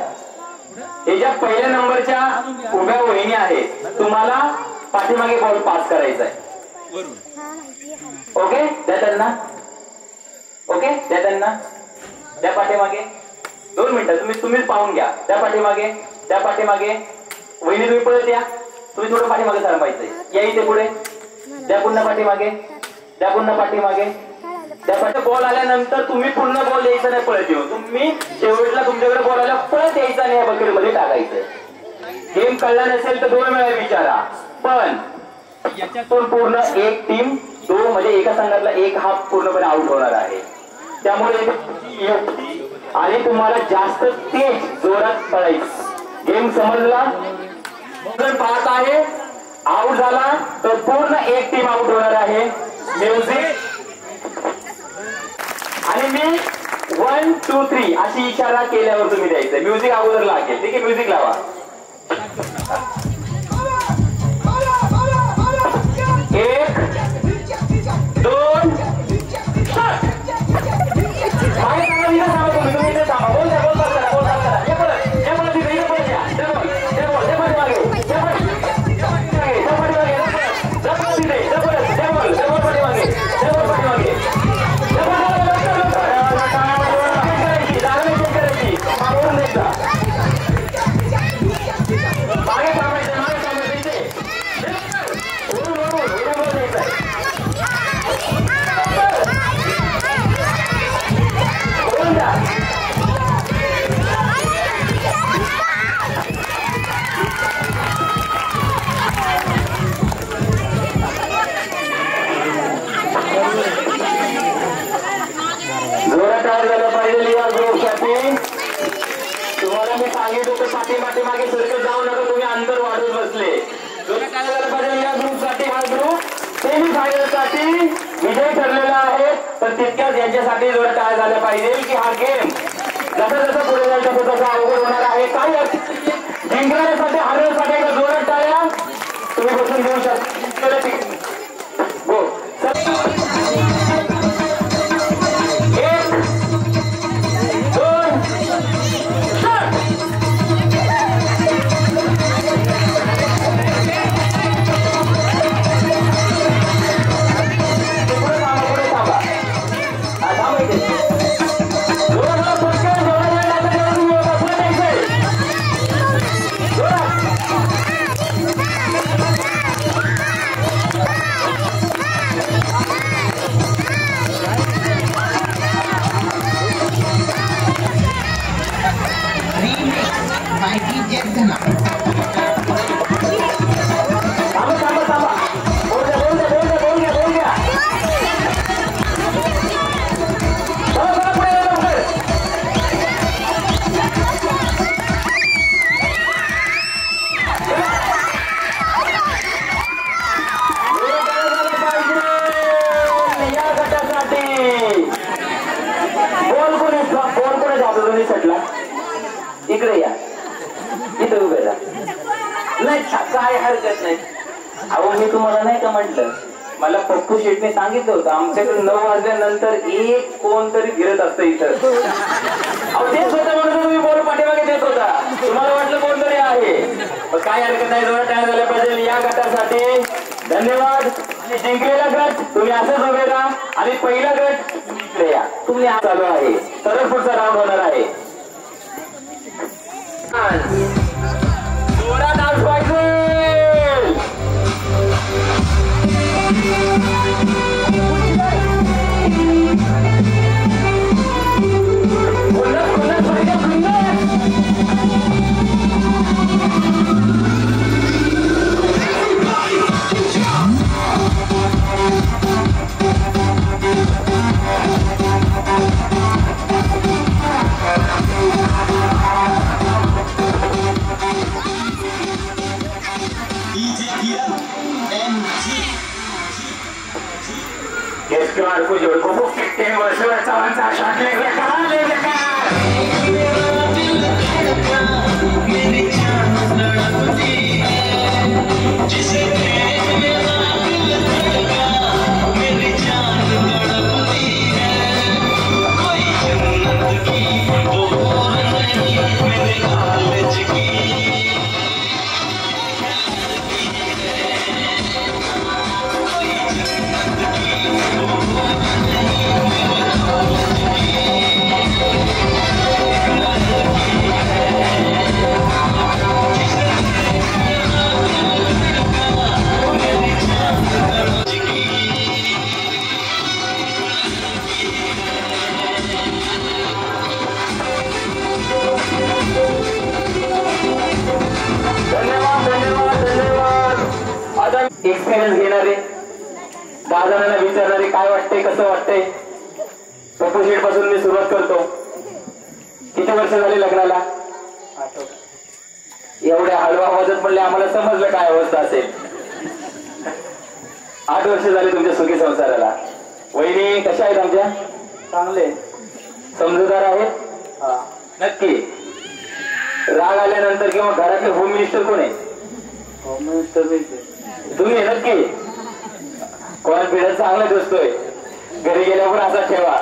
हे ज्या पहिल्या नंबरच्या उभ्या वहिनी आहेत तुम्हाला पाठीमागे बॉल पास करायचा आहे. ओके द्या त्यांना. ओके द्या त्यांना. त्या पाठीमागे 2 मिनिटं तुम्हीच पाहून घ्या. त्या पाठीमागे वहिनी तुम्ही पळत या. तुम्ही थोडं पाठीमागे थांबायचंय. या इथे पुढे द्या पुन्हा पाठीमागे. त्या बॉल आल्यानंतर तुम्ही पुन्हा बॉल यायचा नाही पळत येऊ. तुम्ही शेवटला तुमच्याकडे बॉल आला पळत यायचा नाही या बकेटमध्ये टाकायचंय. गेम कळला नसेल तर 2 वेळा विचारा. पण याच्यातून पूर्ण एक टीम 2 म्हणजे एका संघातला एक हाफ पूर्णपणे आउट होणार आहे. त्यामुळे आणि तुम्हाला जास्त तेज जोरात पळायचं. गेम समजला पाहत आहे. आउट झाला तर पूर्ण एक टीम आउट होणार आहे. म्युझिक आणि मी 1 2 3 अशी इशारा केल्यावर तुम्ही द्यायचं. म्युझिक अगोदर लागेल. ठीक आहे म्युझिक लावा. सेमी फायनलसाठी विजय ठरलेला आहे. पण तितक्याच यांच्यासाठी जोरात टाळ्या झाल्या पाहिजे की हा गेम जसं जसं पुढे जाईल तसं तसं अवघड होणार आहे. काय जिंकण्यासाठी हरवण्यासाठी एका जोरात टाळ्या तुम्ही बसून घेऊ शकता. हो इकडे या, इथं उभे राहा. नाही काय हरकत नाही. अहो मी तुम्हाला नाही का म्हटलं, मला पप्पू शेटने सांगितलं होतं आमच्याकडे 9 वाजल्यानंतर एक कोणतरी फिरत असतं इथं. अहो तेच होतं म्हणून तुम्ही बोल पाठीमागे देत होता. तुम्हाला वाटलं कोणतरी आहे. पण काय हरकत नाही, जोरात टाळ्या झाल्या पाहिजे या गटासाठी. धन्यवाद. आणि जिंकलेला गट तुम्ही असंच उभे राहा आणि पहिला गट इकडे या. तुम्ही चालू आहे तरच पुढचा राऊंड होणार आहे. जोरात डान्स पाहिजे. एक्सपिरियन्स घेणारे 10 जणांना विचारणारे काय वाटतंय कसं वाटतंय. पप्पू शेट पासून मी सुरुवात करतो. किती वर्ष झाली लग्नाला? एवढ्या हळवा आवाजात म्हणले आम्हाला समजलं काय अवस्था असेल. 8 वर्ष झाली तुमच्या सुखी संसाराला. वहिनी कशा आहेत आमच्या? चांगले समजूतदार आहेत. नक्की. राग आल्यानंतर किंवा घरातले होम मिनिस्टर कोण आहे? होम मिनिस्टर तुम्ही नक्की. कॉन्फिडन्स चांगला दिसतोय. घरी गेल्यावर असा ठेवा.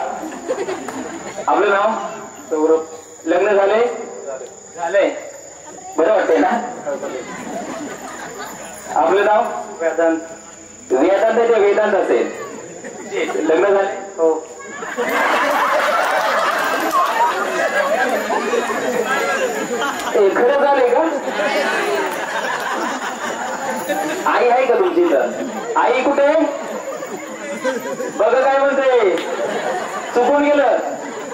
आपलं नाव? सौरभ. लग्न झाले? झालंय. बरं वाटतंय ना? आपलं नाव? वेदांत. वेदांत आहे ते वेदांत असेल. लग्न झाले? हो. खरं झालंय का? आई आहे का तुमची इथं? आई कुठे? बघा काय म्हणते. चुकून गेलं.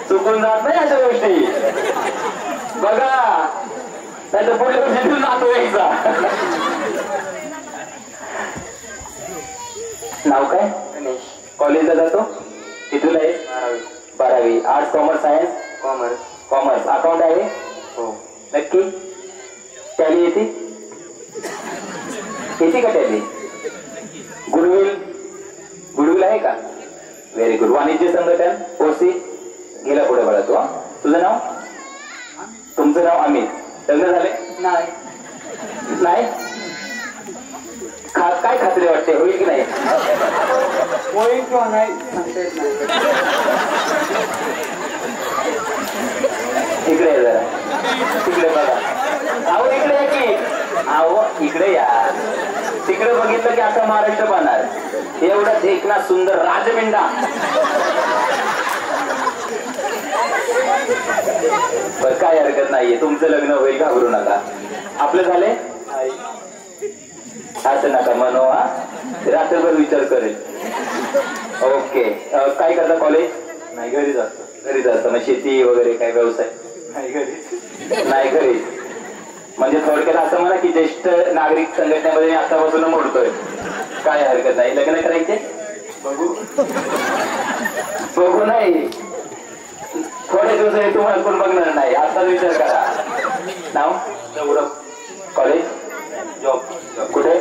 चुकून जात नाही अशा गोष्टी. बघा नाही तर पुढल्या वर्षी नातू यायचा. नाव काय? कॉलेजला जातो? कितीला आहे? 12वी. Arts commerce science? Commerce. Commerce. Account आहे? हो. नक्की? टॅली येते? येते का टॅली? गुडविल स्कूल आहे का? Very good. वाणिज्य संघटन ओसी गेला पुढे बघा तू. तुझं नाव? तुमचं नाव अमित. लग्न झाले? नाही. काय खात्री वाटते, होईल की नाही? होईल किंवा नाही इकडे जरा, तिकडे बघा. अहो इकडे या की. अहो इकडे या. तिकडे बघितलं की आता महाराष्ट्र पाहणार. एवढा देखना सुंदर राजबिंडा. बर काय हरकत नाहीये, तुमचं लग्न होईल, घाबरू नका. आपलं झाले? असं नका म्हणू. हा रात्रभर विचार करेल. ओके. काय करता? कॉलेज? नाही, घरीच असतो. घरीच असतं. मग शेती वगैरे काय व्यवसाय? नाही, घरीच. म्हणजे थोडक्यात असं म्हणा की ज्येष्ठ नागरिक संघटनेमध्ये मी आतापासून मोडतोय. काय हरकत नाही. लग्न करायचे? बघू नाही, थोडे दिवस तुम्हाला कोण बघणार नाही. आता विचार करा. नाव? कॉलेज? जॉब? कुठे?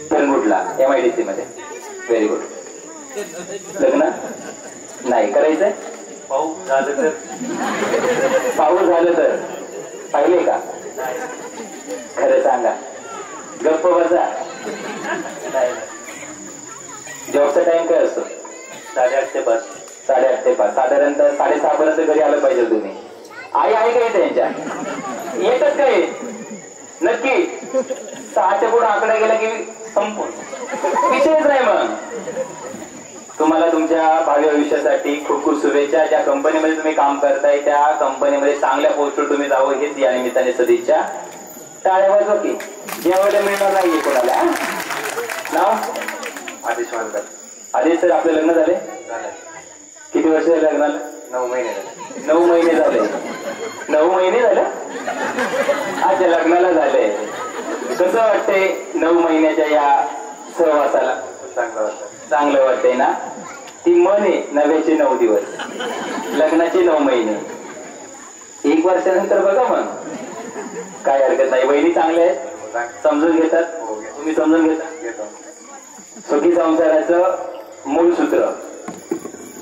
पेरंगुटला MIDC मध्ये. Very good. लग्न नाही करायचंय? पाऊस झालं तर पाहिले का? खरं सांगा, गप्प बसा. जॉबचा टाइम काय असतो? 8:30 ते 5. 8:30 ते 5. साधारणतः 6:30 पर्यंत घरी आलं पाहिजे तुम्ही. आई आहे का त्यांच्या? येतच काय? नक्की 6च्या पुढे आकडा गेला की संपून विषयच नाही. मग तुम्हाला तुमच्या भावी आयुष्यासाठी खूप खूप शुभेच्छा. ज्या कंपनीमध्ये तुम्ही काम करताय त्या कंपनीमध्ये चांगल्या पोस्टवर तुम्ही जावं हेच या निमित्ताने सदिच्छा. टाळ्या वाजवा की. जेवायला मिळणार नाहीये कोणाला. नाव? आदेश वालकर. आदेश सर, आपलं लग्न झाले? किती वर्ष झाले लग्नाला? 9 महिने झाले. 9 महिने झाले. 9 महिने झालं? अच्छा, लग्नाला झालंय. कसं वाटतंय 9 महिन्याच्या या सहवासाला? चांगलं वाटतंय ना? ती मन आहे, नव्याचे 9 दिवस, लग्नाचे 9 महिने. 1 वर्षानंतर बघा मग. काय हरकत नाही. बहिणी चांगल्या आहेत, समजून घेतात. तुम्ही समजून घेता. सुखी संसाराचं मूळ सूत्र,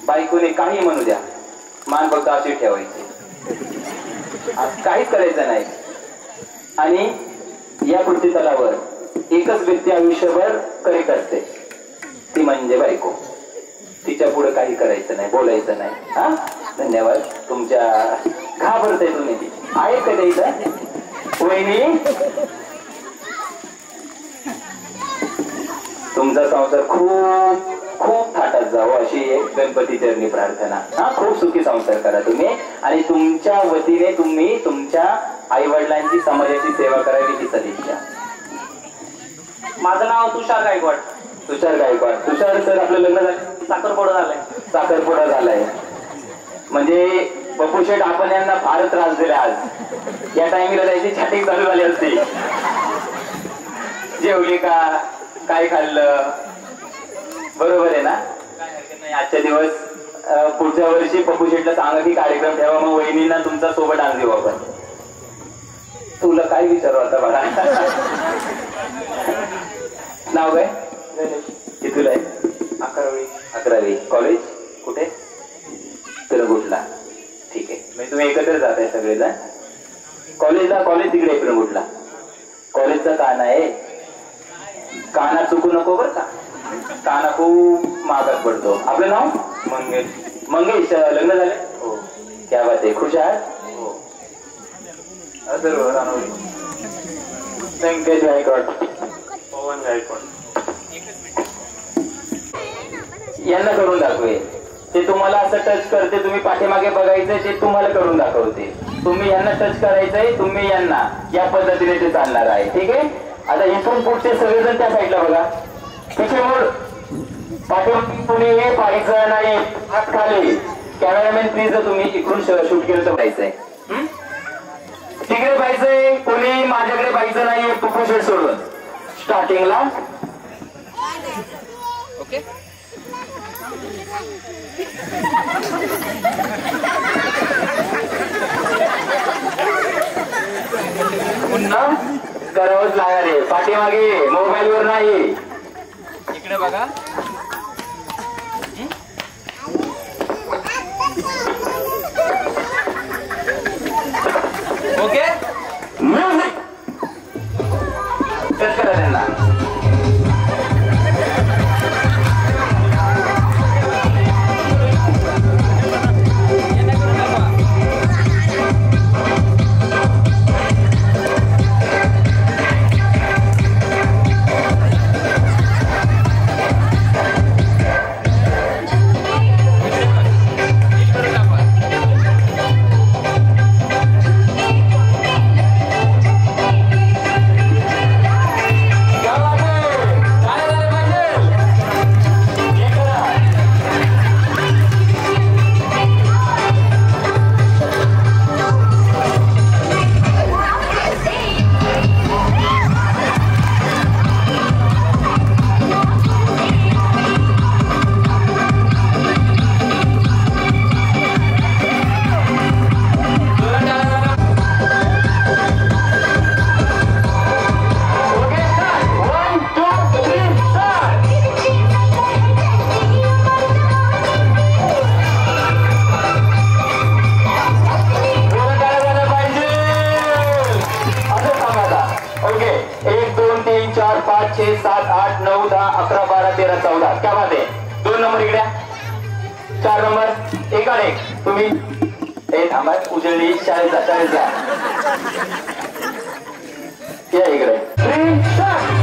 बायकोने काही म्हणू द्या, मान फक्त अशी ठेवायची, काहीच करायचं नाही. आणि या पुढच्या तलावर एकच व्यक्ती आयुष्यभर करेक्ट असते, ती म्हणजे बायको. तिच्या पुढे काही करायचं नाही, बोलायचं नाही. हा, धन्यवाद. तुमच्या घाबरताय तुम्ही. ती आहे का द्यायचं? वहिनी, तुमचा संसार खूप खूप थाटात जावं अशी एक गणपती चरणी प्रार्थना. हा, खूप सुखी संसार करा तुम्ही. आणि तुमच्या वतीने तुम्ही तुमच्या आई वडिलांची, समाजाची सेवा करावी ही सदिच्छा. माझं नाव तुषार गायकवाड. तुषार गायकवाड. तुषार सर, आपलं लग्न झालं? साखरपुडा झालाय. साखरपुडा झालाय. म्हणजे पप्पू शेठ आपण यांना फार त्रास दिला. आज या टाइमिंगला त्याची चॅटिंग चालू झाली असती. जेवली का, काय खाल्लं, बरोबर आहे ना? काय हरकत नाही. आजच्या दिवस पुढच्या वर्षी पप्पू शेठला सांगा की कार्यक्रम ठेवा, मग वहिनींना तुमचा सोबत आणून देऊ आपण. तुला काय विचारू आता बघा. नाव काय? कितीला आहे? 11वी. कॉलेज कुठे? पिरंगुटला. ठीक आहे. म्हणजे तुम्ही एकत्र जात आहे सगळेजण कॉलेजला? कॉलेज तिकडे पिरंगुटला. कॉलेजचा काना आहे, काना चुकू नको बरं का. काना खूप महागात पडतो. आपलं नाव? मंगेश. मंगेश, लग्न झालं? हो. क्या बात आहे. खुश आहात? हो. व्यंकटेश गायकवाड. पवन गायकवाड. यांना करून दाखवे. ते तुम्हाला असं टच करते, तुम्ही पाठीमागे बघायचंय, ते तुम्हाला करून दाखवते. तुम्ही यांना टच करायचंय, तुम्ही यांना. या पद्धतीने ते चालणार आहे. ठीक आहे. आता इथून पुढचे सगळेजण त्या साईडला बघा. तिथे मोड. पाठीमागे कुणी हे पाहायचं नाही. हात खाली. कॅमेरामॅन प्लीज, तुम्ही इकडून शूट केलं तर पाहायचंय. तिकडे पाहायचंय, कोणी माझ्याकडे पाहायचं नाही. पप्पू शेठ सोडून स्टार्टिंगला. ओके. पुन्हा करावंच लागणार आहे. पाठीमागे मोबाईलवर नाही. इकडे बघा. ओके म्युझिक कट करा त्यांना. क्या बात आहे. 2 नंबर इकडे, 4 नंबर एक आणि एक. तुम्ही ए थांबा, उजळली शाळेत जा. या इकडे. 3 स्टार्ट.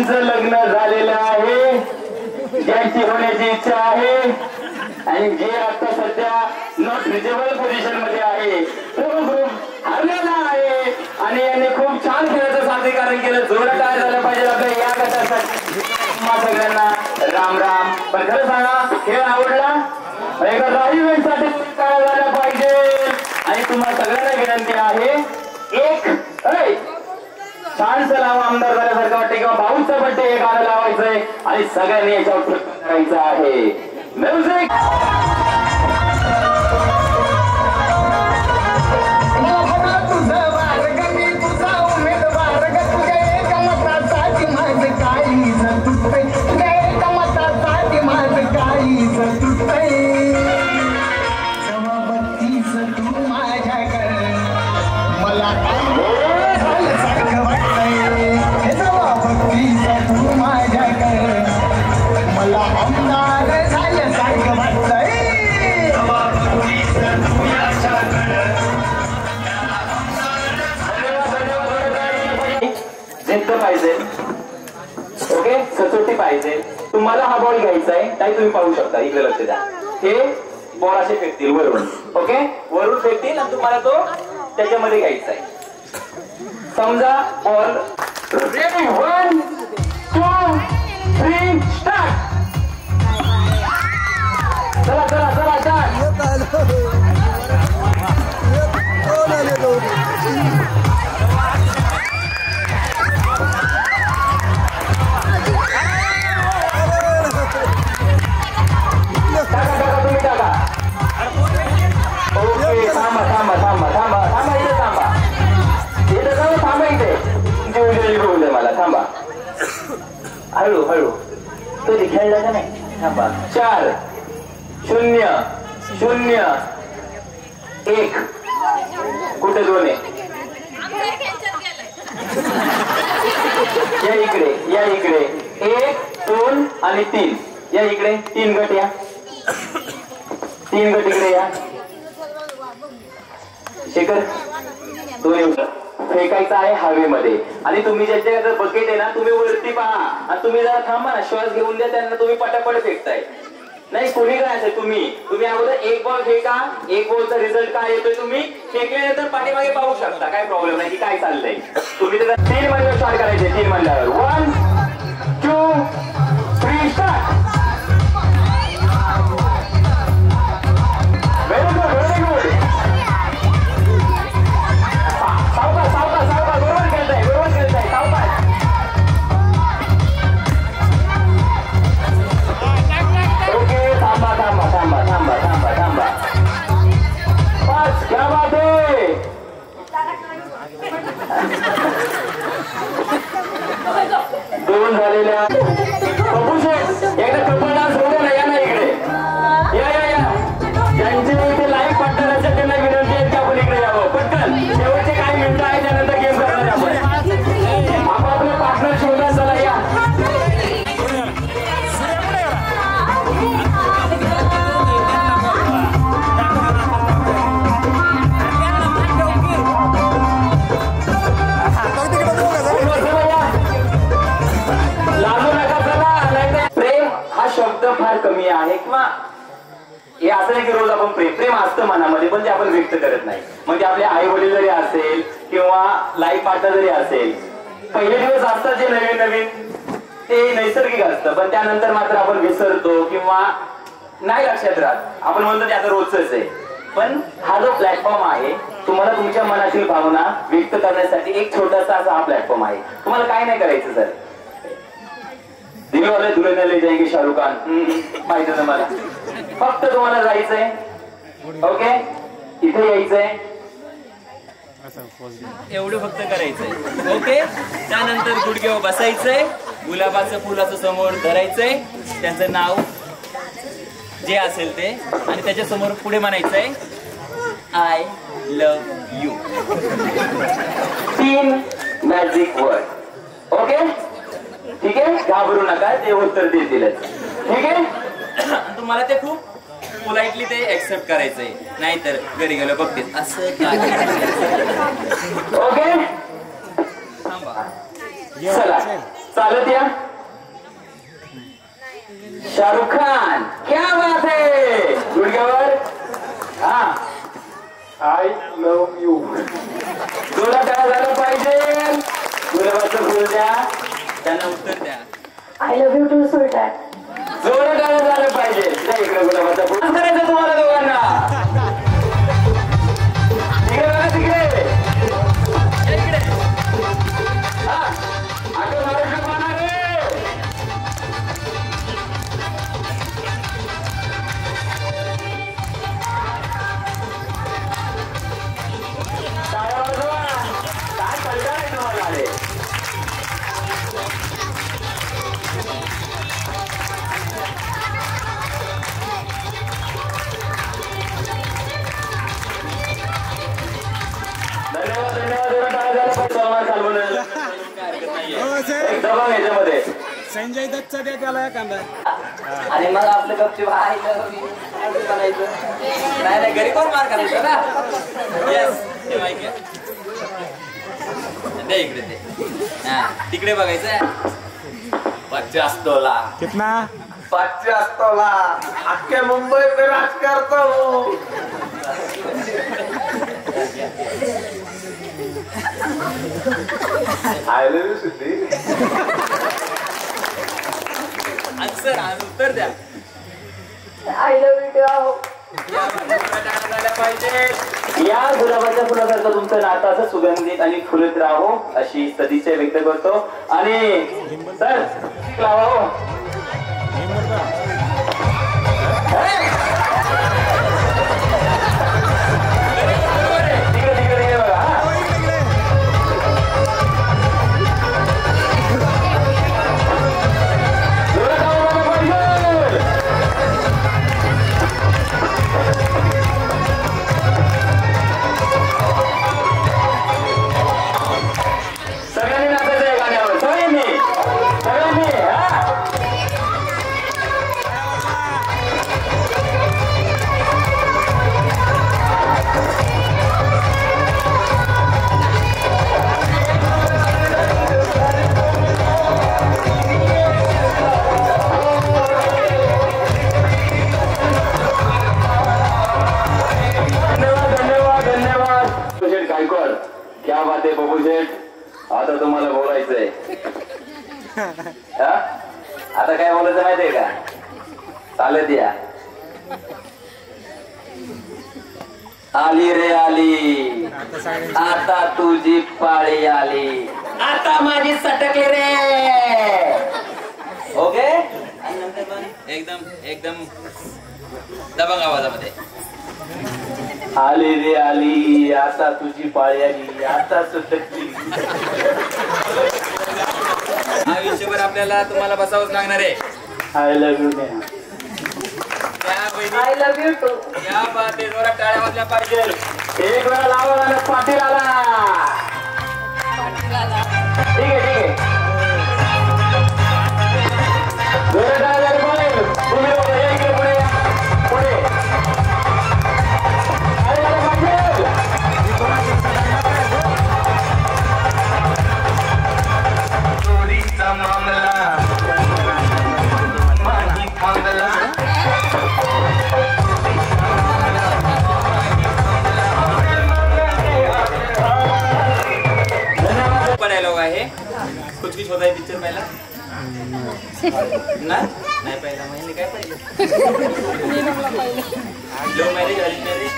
लग्न झालेलं आहे, ज्यांची होण्याची इच्छा आहे आणि जे आता सध्या नॉट रिचेबल पोझिशन मध्ये आहे, तो ग्रुप हरलेला आहे आणि यांनी खूप छान खेळाचं सादरीकरण केलं. जोरात काय झालं पाहिजे आपल्या या गटासाठी. सगळ्यांना राम राम. पण खरं सांगा, खेळ आवडला? एका राहीसाठी काय झालं पाहिजे. आणि तुम्हाला सगळ्यांना विनंती आहे, एक छानसं लावा, आमदार झाल्यासारखं वाटतं किंवा भाऊचं बड्डे हे गाणं लावायचंय आणि सगळ्यांनी याच्यावर प्रयत्न करायचा आहे. म्युझिक. पाहिजे. ओके, सचोटी पाहिजे. तुम्हाला हा बॉल घ्यायचा आहे, काही तुम्ही पाहू शकता. इकडे लक्ष द्या. हे बॉल असे फेकतील वरून. ओके, वरून फेकतील आणि तुम्हाला तो त्याच्यामध्ये घ्यायचा आहे. समजा बॉल रेडी. 1 2 3 स्टार्ट. चला चला चला स्टार्ट. हळू हळू कधी खेळला का नाही. थांबा. 4 0 0 1. कुठे 2 आहे. या इकडे, या इकडे. 1 2 आणि 3. या इकडे 3 गट. या 3 गट इकडे या. शेखर तो फेकायचा आहे हवेमध्ये आणि तुम्ही ज्यांच्या बकेट आहे ना तुम्ही वरती पहा आणि तुम्ही जरा थांबा ना श्वास घेऊन द्या त्यांना तुम्ही पटापट फेकताय नाही कोणी काय असेल तुम्ही अगोदर एक बॉल फेका एक बॉलचा रिझल्ट काय येतोय तुम्ही फेकल्यानंतर पाठीमागे पाहू शकता काय प्रॉब्लेम नाही की काय चाललंय तुम्ही त्याचा 3 म्हणल्यावर स्टार्ट करायचे 3 म्हणल्यावर 1 2 3 स्टार्ट व्हेरी गुड सावकाश बरोबर खेळताय सावकाश ओके थांबा बस क्या बात आहे दोन झालेल्या कपूर एकदा कपल डान्स होतो ना या ना इकडे या ज्यांचे इथे लाईव्ह पार्टनर असेल त्यांना विनंती आहे की आपण इकडे यावं पटकन शेवटचे काय मिनिटं आहे त्यानंतर गेम करणार आपण आपलं पार्टनर शोधा चला या शब्द फार कमी आहे किंवा हे असं नाही की रोज आपण प्रेम असतं मनामध्ये पण ते आपण व्यक्त करत नाही म्हणजे आपले आई वडील जरी असेल किंवा लाईफ पार्टनर जरी असेल पहिले दिवस असतात जे नवीन ते नैसर्गिक असतं पण त्यानंतर मात्र आपण विसरतो किंवा नाही लक्षात राहत आपण म्हणतो ते आता रोजच आहे पण हा जो प्लॅटफॉर्म आहे तुम्हाला तुमच्या मनातील भावना व्यक्त करण्यासाठी एक छोटासा असा हा प्लॅटफॉर्म आहे तुम्हाला काय नाही करायचं सर दिलवाले दुल्हनिया ले जाएंगे शाहरुख खान माहिती ना मला फक्त तुम्हाला जायचंय ओके इथे यायचंय एवढं फक्त करायचंय ओके त्यानंतर गुडघ्यावर बसायचंय गुलाबाचं फुलाचं समोर धरायचंय त्यांचं नाव जे असेल ते आणि त्याच्या समोर पुढे म्हणायचंय I love you 3 magic word okay ठीक आहे घाबरू नका ते उत्तर देतीलच ठीक आहे तुम्हाला ते खूप पोलाइटली ते एक्सेप्ट करायचंय नाहीतर घरी गेलो बघते असं काय ओके चला चालत या शाहरुख खान क्या बात है गुडघ्यावर हा आय लव्ह यू तुला काय झालं पाहिजे गुलाबाचं फुल द्या त्यांना उत्तर द्या आय लव्ह यू टू सुलतान जोरात झालं पाहिजे त्या इकडे गुलाबाचा फुल करायचं तुम्हाला दोघांना तिकडे बघा तिकडे हा आता महाराष्ट्र पाहणार रे काय कळलं नाही तुम्हाला रे याच्यामध्ये संजय दत्तचा द्या त्याला एखादा आणि मग आपलं गपचूप बनायचं नाही घरी कोण मार करायचं ना येस ते माहिती आहे दे इकडे ते हा तिकडे बघायचं 50 तोला कितना 50 तोला अख्ख्या मुंबई पे राज करतो I love you Siddhi answer उत्तर द्या आय लव्ह यू टू या गुलाबाच्या फुलासारखं तुमचं नातं असं सुगंधित आणि फुलत राहो अशी सदिच्छा व्यक्त करतो आणि सर लावा हो तिकडे बघा सगळ्यांनी नाचायचं आहे गाण्यावर सगळ्यांनी हा शेठ आता तुम्हाला बोलायचंय. आता काय बोलायचं माहितीये का? चालत या. आली रे आली, आता तुझी पाळी आली, आता माझी सटकली रे. ओके एकदम एकदम दबंग आवाजामध्ये. आली रे आली, आता तुझी पाळी आली, आता सटकली. आयुष्यभर आपल्याला तुम्हाला बसावंच लागणार आहे. I love you Neha. I love you too. या बाते जोरात टाळ्या वाजल्या पाहिजे. एक वेळा लावा आणि पाटील आला. ठीक आहे ठीक आहे. जोरात टाळ्या वाजल्या पाहिजे. तुम्ही लोक या इकडे पुढे पुढे. चोरीचा मामला माझी मामला. डायलॉग आहे. कुछ कुछ होता है पिक्चर पहिला ना? नाही पहिला. महिने काय पाहिलं? Love marriage arrange marriage.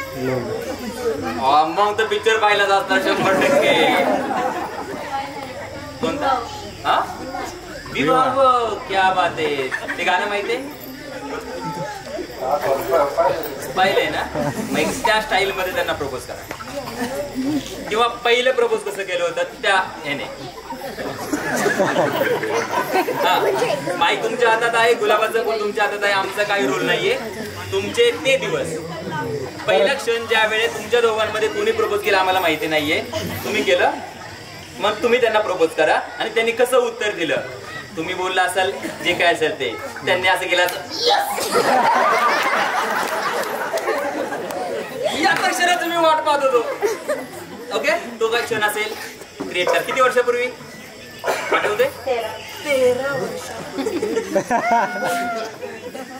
मग तर पिक्चर पाहिलाच असणार 100%. कोणता? हा विवाह. क्या बात आहे. ते गाणं माहितीये? पाहिलंय ना? मग त्या स्टाईल मध्ये त्यांना प्रपोज करा. किंवा पहिलं प्रपोज कसं केलं होतं त्या ह्याने. हा माईक तुमच्या हातात आहे, गुलाबाचं फुल तुमच्या हातात आहे. आमचा काही रोल नाहीये. तुमचे ते दिवस, पहिला क्षण ज्या वेळेस तुमच्या दोघांमध्ये कोणी प्रपोज केलं आम्हाला माहिती नाहीये. तुम्ही केलं, मग तुम्ही त्यांना प्रपोज करा. आणि त्यांनी कसं उत्तर दिलं, तुम्ही बोलला असाल जे काय असेल ते, त्यांनी असं केलं या क्षणात तुम्ही वाट पाहत होतो. ओके तो काय क्षण असेल क्रिएट कर. किती वर्षापूर्वी आठवते?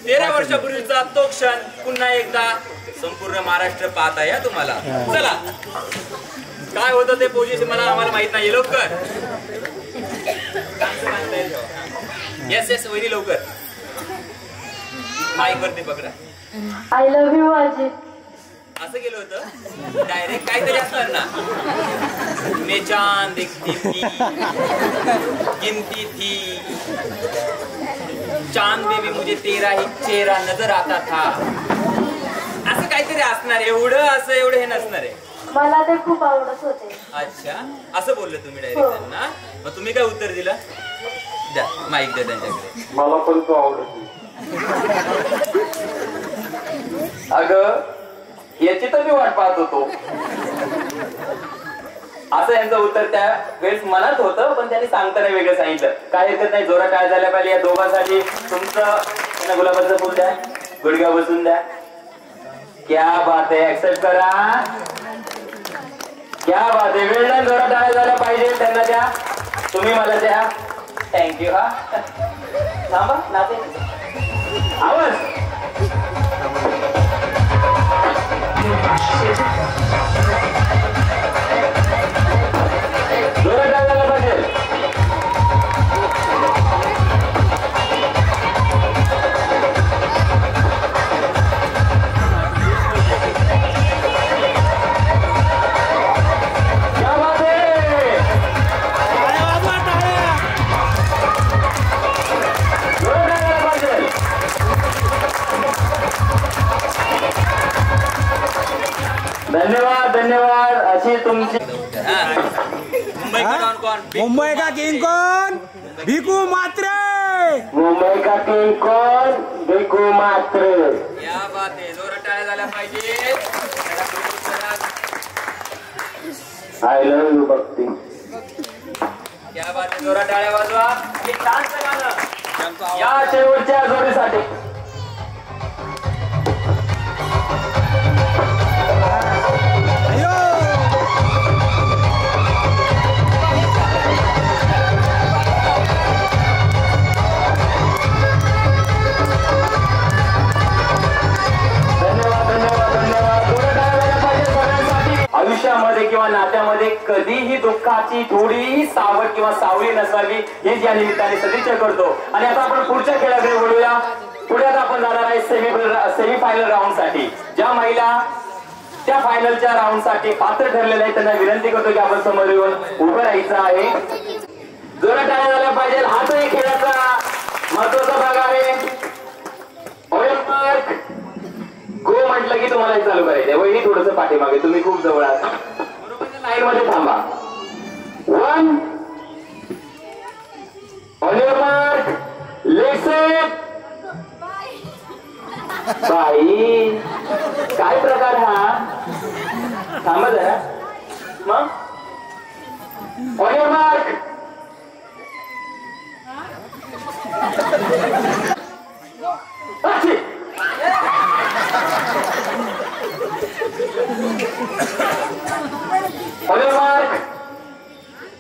13 वर्षापूर्वीचा तो क्षण पुन्हा एकदा संपूर्ण महाराष्ट्र पाहत आहे तुम्हाला. चला काय होतं ते पोझिशन मला आम्हाला माहित नाही. लवकर येस येस वहिनी लवकर माईक वरती पकडा. I love you Ajit. असं केलं होतं डायरेक्ट काहीतरी असणार ना. मैं चांद देखती थी गिनती थी, चांद में भी मुझे तेरा ही चेहरा नजर आता था. असं काहीतरी असणार. एवढं असं एवढं हे नसणार आहे. मला ते खूप आवडत होते. अच्छा असं बोलले तुम्ही डायरेक्ट त्यांना. मग तुम्ही काय उत्तर दिलं? द्या माईक द्या त्यांच्याकडे. मला पण तो आवडत. अगं याची तर मी वाट पाहत होतो. असं यांचं उत्तर त्या वेळेस मनात होतं, पण त्यांनी सांगताना वेगळं सांगितलं. काय हरकत नाही. जोरात काय झाल्या पाहिजे या दोघांसाठी. तुमचं गुलाबाचं फुल द्या, गुडघ्या बसून द्या. क्या बात आहे. ऍक्सेप्ट करा. क्या बात आहे. वेळ नाही. जोरात टाळ्या झाल्या पाहिजे. त्यांना द्या, तुम्ही मला द्या. थँक्यू. हा थांबा नाते आवाज. जोरात टाळ्या पाहिजे. धन्यवाद धन्यवाद. अशी तुमची. मुंबई का डॉन कौन? मुंबई का किंग कौन? भिकू मात्रे. मुंबई का किंग कौन? भिकू मात्रे. या बात आहे. जोरात टाळ्या झाल्या पाहिजे. आय लव्ह यू भक्ती. या बात आहे. जोरात टाळ्या वाजवा. हे छानचं गाणं या शेवटच्या जोडीसाठी. आयुष्यामध्ये प्रेमामध्ये किंवा नात्यामध्ये कधीही दुःखाची थोडीही सावट किंवा सावली नसावी हीच या निमित्ताने सदिच्छा करतो. आणि आता आपण पुढच्या खेळाकडे वळूया. पुढे आता आपण जाणार आहे सेमीफायनल राऊंड साठी. ज्या महिला त्या फायनलच्या राऊंड साठी पात्र ठरलेले आहेत त्यांना विनंती करतो की आपण समोर येऊन उभं राहायचं आहे. जोरात टाळ्या झाल्या पाहिजे. हाच एक खेळाचा महत्वाचा भाग आहे. गो म्हटलं की तुम्हाला चालू करायचंय. वहिनी थोडस पाठीमागे, तुम्ही खूप जवळ आहात. बरोबर लाईन मध्ये थांबा. 1 on your mark, let's set. बाई काय प्रकार हा. थांबा जरा. मग ऑन युअर मार्क.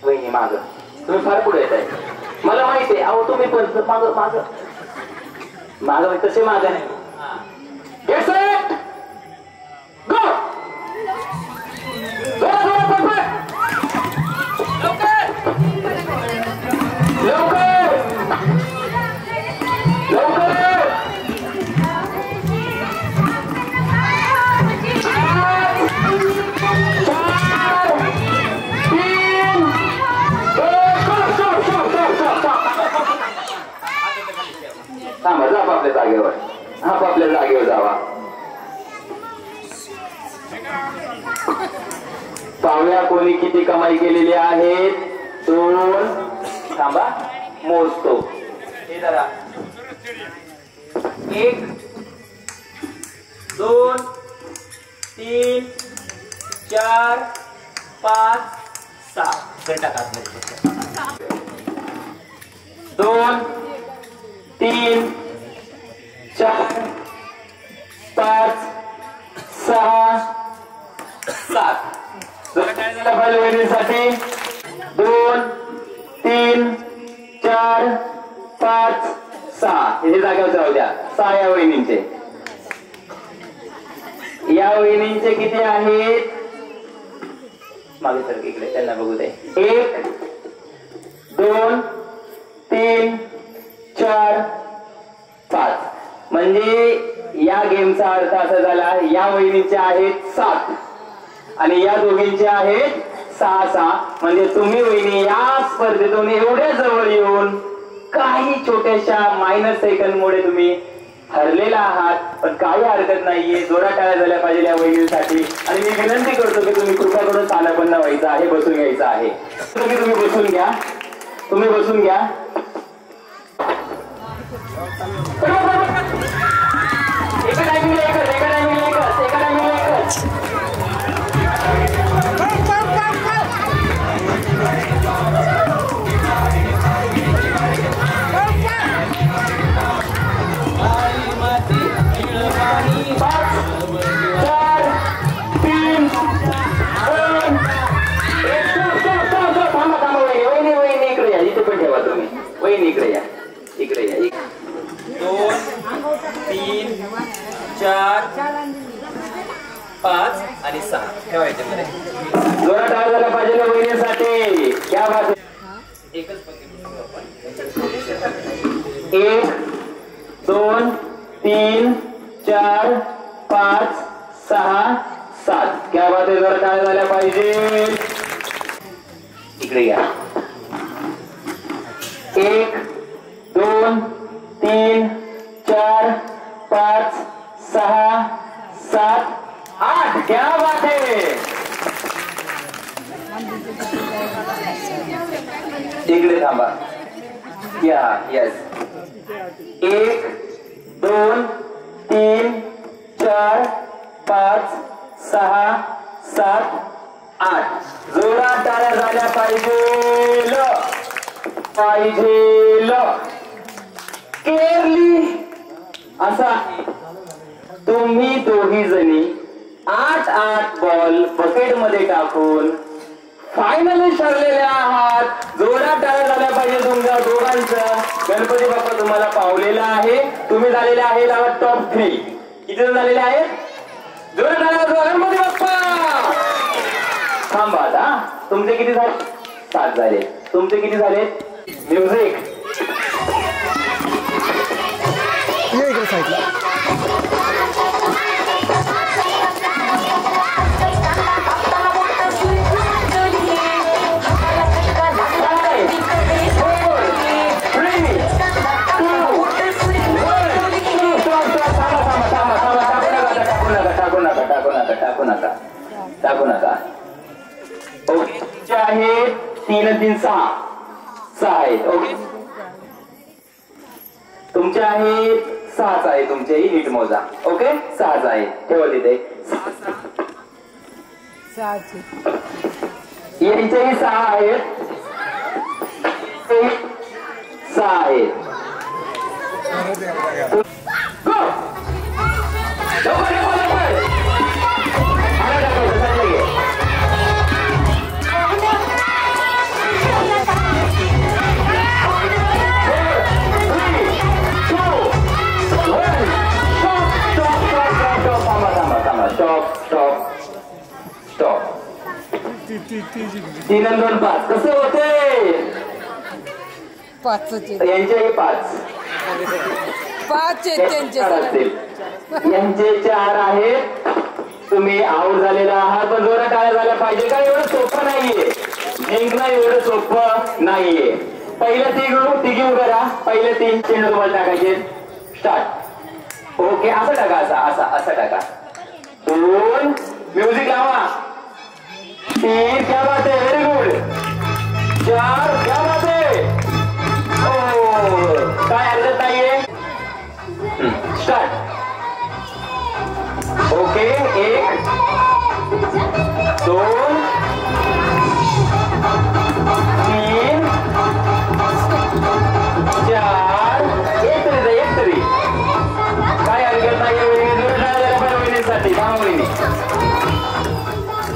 वहिनी माग, तुम्ही फार पुढे येत आहे. मला माहिती आहे. अहो तुम्ही पण माग माग माग तसे माग नाही. Get set go. लवकर लवकर. थांबा, जा आपल्या जागेवर. आपापल्या जागेवर जावा. पाहूया कोणी किती कमाई केलेली आहे. 2. थांबा मोजतो. हे जरा 1 2 3 4 5 6. टाका 2 3 4 5 6 7. पाहिजे वहिनीसाठी. 2 3 4 5 6. हे जागेवर राहू द्या. 6 या वहिनींचे. या वहिनींचे किती आहेत. मागे सर इकडे त्यांना बघू दे. 1 2 3 4 5. म्हणजे या गेमचा अर्थ असा झाला, या वहिनीचे आहेत 7 आणि या दोघींचे आहेत 6. म्हणजे तुम्ही वहिनी या स्पर्धेतून एवढ्या जवळ येऊन काही छोट्याशा मायनस सेकंडमुळे तुम्ही हरलेला आहात. पण काही हरकत नाहीये. जोरात टाळ्या झाल्या पाहिजे या वहिनीसाठी. आणि मी विनंती करतो की तुम्ही कृपा करून स्थानापन्न व्हायचं आहे, बसून घ्यायचं आहे. तुम्ही बसून घ्या. तुम्ही बसून घ्या. एका टायमिंगला एकच, एका टायमिंगला एकच, एका टायमिंगला एकच. इकडे या, इकडे या. 2 3 4 5 आणि 6 ठेवायचे मध्ये. जोरात टाळ्या झाल्या पाहिजे वहिनीसाठी. क्या बात. एकच 1 2 3 4 5 6 7. क्या बात आहे. जोरात टाळ्या झाल्या पाहिजे. इकडे या. 1 2 3 4 5 6 7 8. क्या बात है. इकडे थांबा. या. यस. 1 2 3 4 5 6 7 8. जोरात टाळ्या झाल्या पाहिजे केअरली. असा तुम्ही दोघी जणी 8 बॉल बकेट मध्ये टाकून फायनली ठरलेल्या आहात. जोरात टाळ्या झाल्या पाहिजे तुमच्या दोघांचं. गणपती बाप्पा तुम्हाला पावलेला आहे. तुम्ही झालेले आहेत टॉप 3. किती जण झालेले आहेत. जोरात टाळ्या. गणपती बाप्पा. तुमचे किती झाले? 7 झाले. तुमचे किती झाले? म्युझिक ये इकडे साईडला. टाकू नका. ओके आहेत 3 आणि 3 6 आहेत. ओके तुमचे आहेत 6 आहे. तुमचेही नीट मोजा. ओके 6 आहे. ठेवा तिथे. यांचेही 6 आहेत. 6 आहेत. स्टॉप. 3 आणि 2 5 कसं होते? 5 यांचेही 5 असतील. यांचे 4 आहेत. तुम्ही आऊट झालेला आहात. पण जोरात टाळ्या झाल्या पाहिजे का? एवढं सोपं नाहीये. जिंकणं एवढं सोपं नाहीये. पहिलं तिघी उभं राहा. पहिले 3 चेंडू तुम्हाला टाकायचे. स्टार्ट. ओके असं टाका. असं टाका. 2 म्युझिक लावा. 3 क्या बात है. Very good. 4 क्या बात है. काय हरकत नाहीये. स्टार्ट. ओके 1 2 3 4 एक तरी काय हरकत नाहीये. वहिनीसाठी थांबा. वहिनी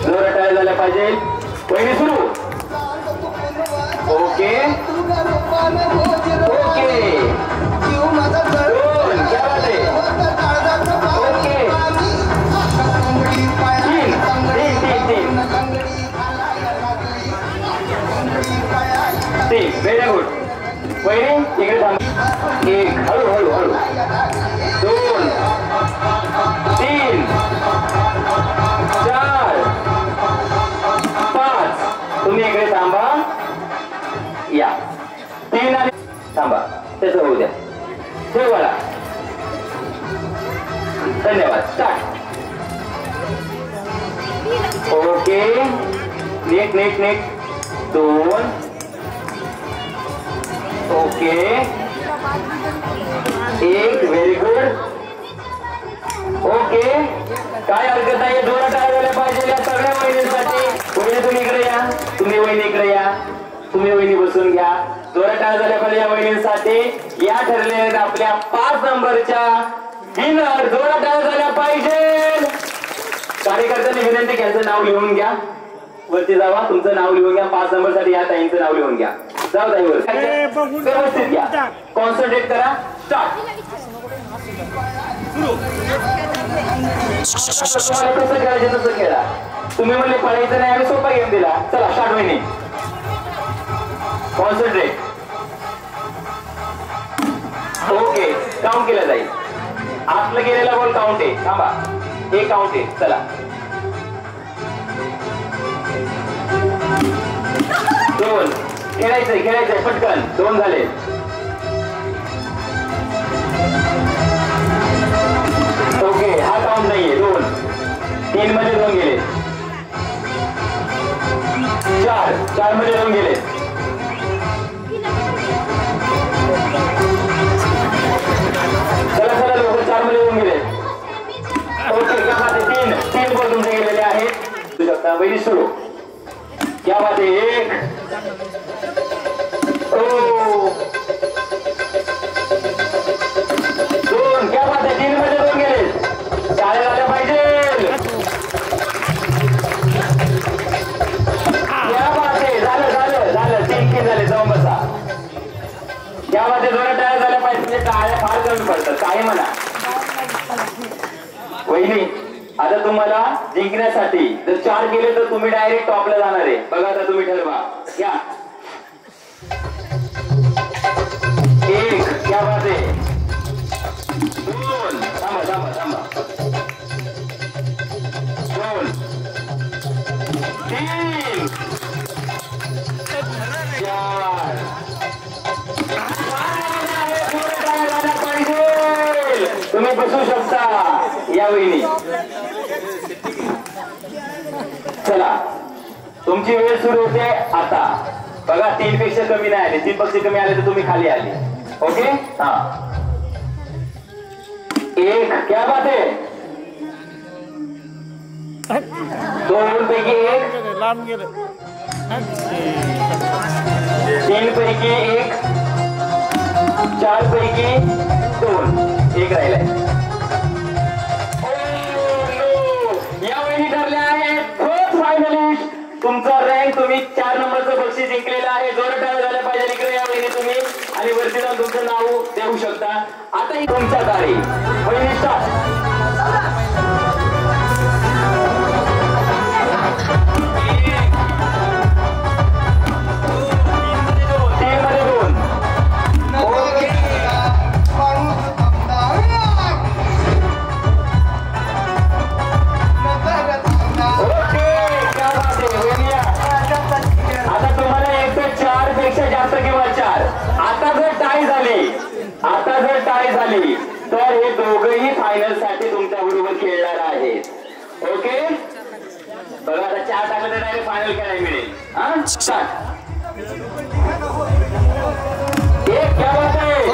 जोरात टाळ्या झाल्या पाहिजे. वहिनी सुरू. ओके ओके 2 क्या बात है. Okay 3 very good. वहिनी इकडे थांब. 1 हळू 2 3 4 5 तुम्ही इकडे थांबा. या 3 आणि थांबा. त्याचं होऊ द्या. ठेव मला. धन्यवाद. स्टार्ट. ओके नीट 2 ओके 1 व्हेरी गुड. ओके काय हरकत नाही. जोरात टाळ्या झाल्या पाहिजे या सगळ्या वहिनींसाठी. वहिनी तुम्ही इकडे या. तुम्ही वहिनी इकडे या. तुम्ही वहिनी बसून घ्या. जोरात टाळ्या झाल्या पाहिजे या वहिनींसाठी. या ठरलेल्या आपल्या 5 नंबरच्या विनर. जोरात टाळ्या झाल्या पाहिजे. कार्यकर्त्यांनी विनंती त्यांचं नाव लिहून घ्या. वरती जावा. तुमचं नाव लिहून घ्या. 5 नंबर साठी या ताईंचं नाव लिहून घ्या. जाऊ ताईवर व्यवस्थित घ्या. कॉन्सन्ट्रेट करा. स्टार्ट. कसं खेळायचं तसं खेळा. तुम्ही म्हणले पळायचं नाही. आम्ही सोपा गेम दिला. चला स्टार्ट. वहिनी कॉन्सन्ट्रेट. ओके काउंट केलं जाईल. आतलं गेलेला बॉल काउंट आहे. थांबा 1 काउंट आहे. चला 2 खेळायचंय पटकन. 2 झाले. ओके हा काउंट नाहीये. 2 3 मध्ये 2 गेले. 4 मध्ये 2 गेले. चला लोक 4 मध्ये 2 गेले. ओके क्या बात है. 3 बॉल तुमचे गेलेले आहेत. तू शकता. वहिनी सुरू. क्या बात है. 1 2 क्या बात है. 3 मध्ये 2 गेले. टाळ्या झाल्या पाहिजे. क्या बात है. झालं 3 झाले. जाऊन बसा. क्या बात है. जोरात टाळ्या झाल्या पाहिजे. टाळ्या फार कमी पडतात. काय म्हणा वहिनी आता आता तुम्हाला जिंकण्यासाठी जर 4 केले तर तुम्ही डायरेक्ट टॉपला जाणार आहे. बघा आता तुम्ही ठरवा. घ्या 1, क्या बात आहे. 2, थांबा थांबा थांबा. 2, 3, 4. तुम्ही बसू शकता या वहिनी. चला तुमची वेळ सुरू होते आता. बघा 3 पेक्षा कमी नाही आले. 3 पेक्षा कमी आले तर तुम्ही खाली आले. ओके हा 1, क्या बात आहे. 2 पैकी 1, लांब गेलं. 3 पैकी 1, 4 पैकी 2, 1 राहिलाय. या वहिनी ठरल्या आहेत फर्स्ट फायनलिस्ट. तुमचा रँक तुम्ही 4 नंबरचं बक्षीस जिंकलेलं आहे. जोरात टाळ्या झाल्या पाहिजे इकडे या वहिनी तुम्ही. आणि वरती जाऊन तुमचं नाव देऊ शकता. आता ही तुमच्या दारी वहिनी स्टार्ट. आता जर टाय झाली तर हे दोघंही फायनल साठी तुमच्या बरोबर खेळणार आहेत. ओके बघा आता 4 टाकलं तर डायरेक्ट फायनल खेळायला मिळेल. हा स्टार्ट. 1, क्या बात आहे.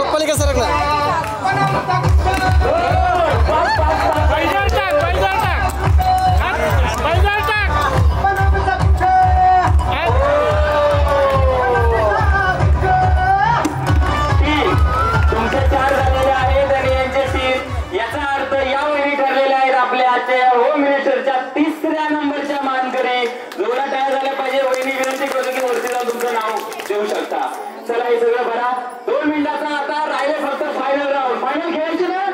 होम मिनिस्टरच्या 3ऱ्या नंबरच्या मानकरी. जोरात टाळ्या झाल्या पाहिजे. वहिनी विनंती करतो की वरती जाऊन तुमचं नाव देऊ शकता. चला हे सगळं बघा. 2 मिनिटाचा आता राहिले फक्त फायनल राऊंड. फायनल खेळायची ना.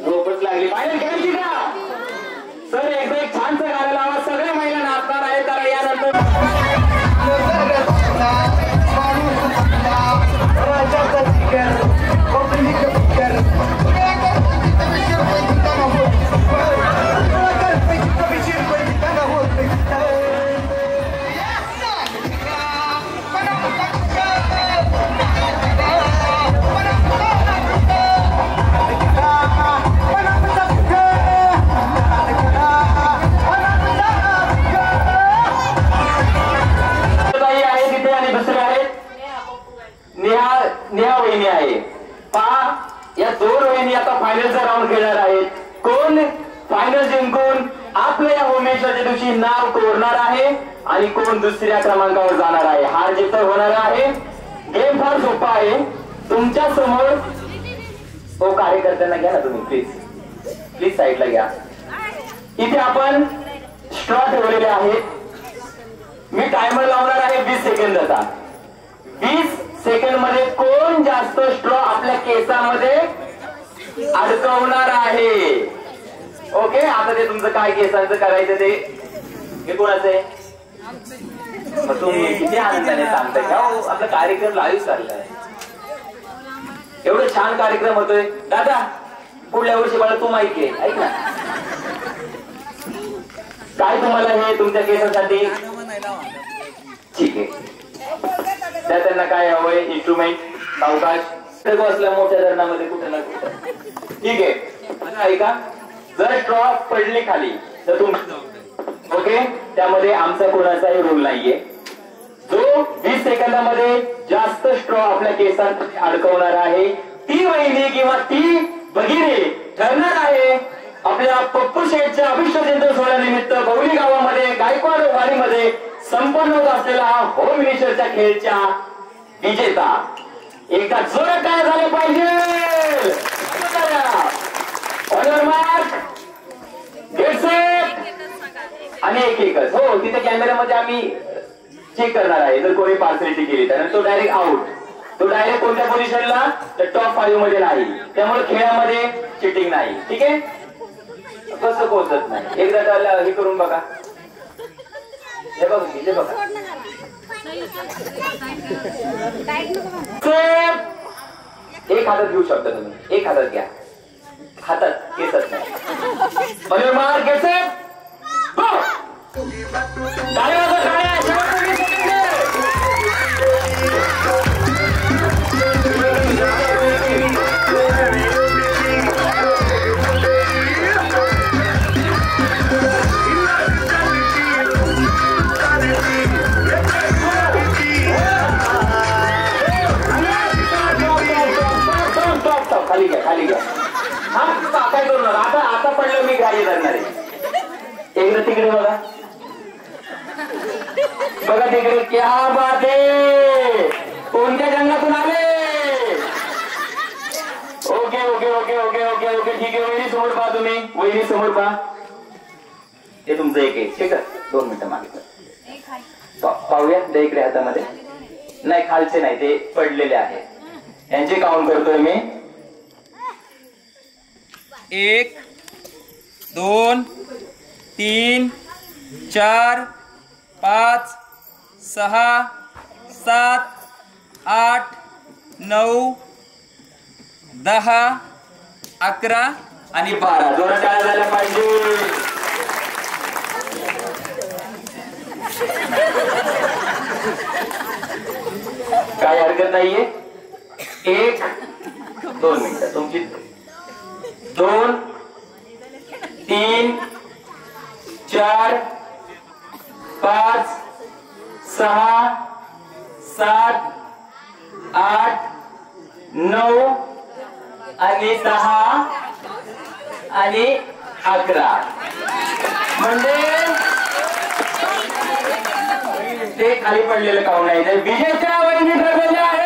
झोपच लागली. फायनल खेळायची का सर. एकदा एक छानसं गाणं लावा. सगळ्या महिला नाचणार आहे. तर यानंतर नेहा वहिनी आहे. पहा या 2 वहिनी आता फायनलचा राऊंड खेळणार आहेत. कोण फायनल जिंकून आपलं या होमेश्वरच्या दिवशी नाव कोरणार आहे आणि कोण 2ऱ्या क्रमांकावर जाणार आहे. हार जीत होणार आहे. गेम फार सोपा आहे. तुमच्या समोर कार्यकर्त्यांना घ्या ना तुम्ही. प्लीज साईडला घ्या. इथे आपण स्ट्रॉ ठेवलेले आहेत. मी टायमर लावणार आहे 20 सेकंदाचा. 20 सेकंड मध्ये कोण जास्त स्ट्रॉ आपल्या केसामध्ये अडकवणार आहे. ओके आता ते तुमचं काय केसांचं करायचं ते कोणाचं आहे. तुम्ही किती आनंदाने सांगताय का. आपला कार्यक्रम लाईव्ह चाललाय. एवढं छान कार्यक्रम होतोय. दादा पुढल्या वर्षी मला तू माहिती आहे ऐक ना. काय तुम्हाला हे तुमच्या केसांसाठी ठीक आहे. त्यांना काय हवंय इन्स्ट्रुमेंट सावकाश असल्या मोठ्या धरणामध्ये कुठे ना कुठे ठीक आहे. ऐका जर स्ट्रॉ पडली खाली तर तुमची ओके. त्यामध्ये आमचा कोणाचाही रोल नाहीये. जो 20 सेकंदामध्ये जास्त स्ट्रॉ आपल्या केसांत अडकवणार आहे ती वहिनी किंवा ती भगिनी ठरणार आहे आपल्या पप्पू शेठच्या अभिष्ट जयंती सोहळ्यानिमित्त बवली गावामध्ये गायकवाड वाडीमध्ये संपन्न होत असलेला होम मिनिस्टरच्या खेळच्या विजेता. एकदा जोरात काय झाले पाहिजे. ऑनर मार्क गेट सेट आणि एकच. हो तिथे कॅमेऱ्यामध्ये आम्ही चेक करणार आहे. जर कोणी पार्सलिटी केली तर तो डायरेक्ट आउट. तो डायरेक्ट कोणत्या पोझिशनला तर टॉप 5 मध्ये नाही. त्यामुळे खेळामध्ये चिटिंग नाही. ठीक आहे कसं पोचत नाही? एकदा त्याला हे करून बघा. हे बघा, हे बघा. एक हातात घेऊ शकता तुम्ही, एक हातात घ्या. हातात केसच नाही. मार केस. खाली घ्या, खाली घ्या. हा काय करू नका. आता आता पडलं मी गाडी धरणार आहे. एकदा तिकडे बघा, बघा तिकडे. क्या बात आहे. कोणत्या जंगलातून आले? Okay okay okay okay okay okay ठीक आहे. वहिनी समोर पहा, तुम्ही वहिनी समोर पहा. हे तुमचं एक आहे. ठीक आहे, 2 मिनिटं मागितलं. पाहूया द्या इकडे हातामध्ये. नाही, खालचे नाही, ते पडलेले आहे. यांचे काउंट करतोय मी. 1 2 3 4 5 6 7 8 9 10 11 आणि 12. जोरात टाळ्या झाल्या पाहिजे. काय हरकत नाहीये. 1 2 मिनिटं तुमची. 2 3 4 5 6 7 8 9 आणि 10 आणि 11. म्हणजे ते खाली पडलेलं काउंट आहे. विजेच्या वहिनी ठरलेल्या आहेत.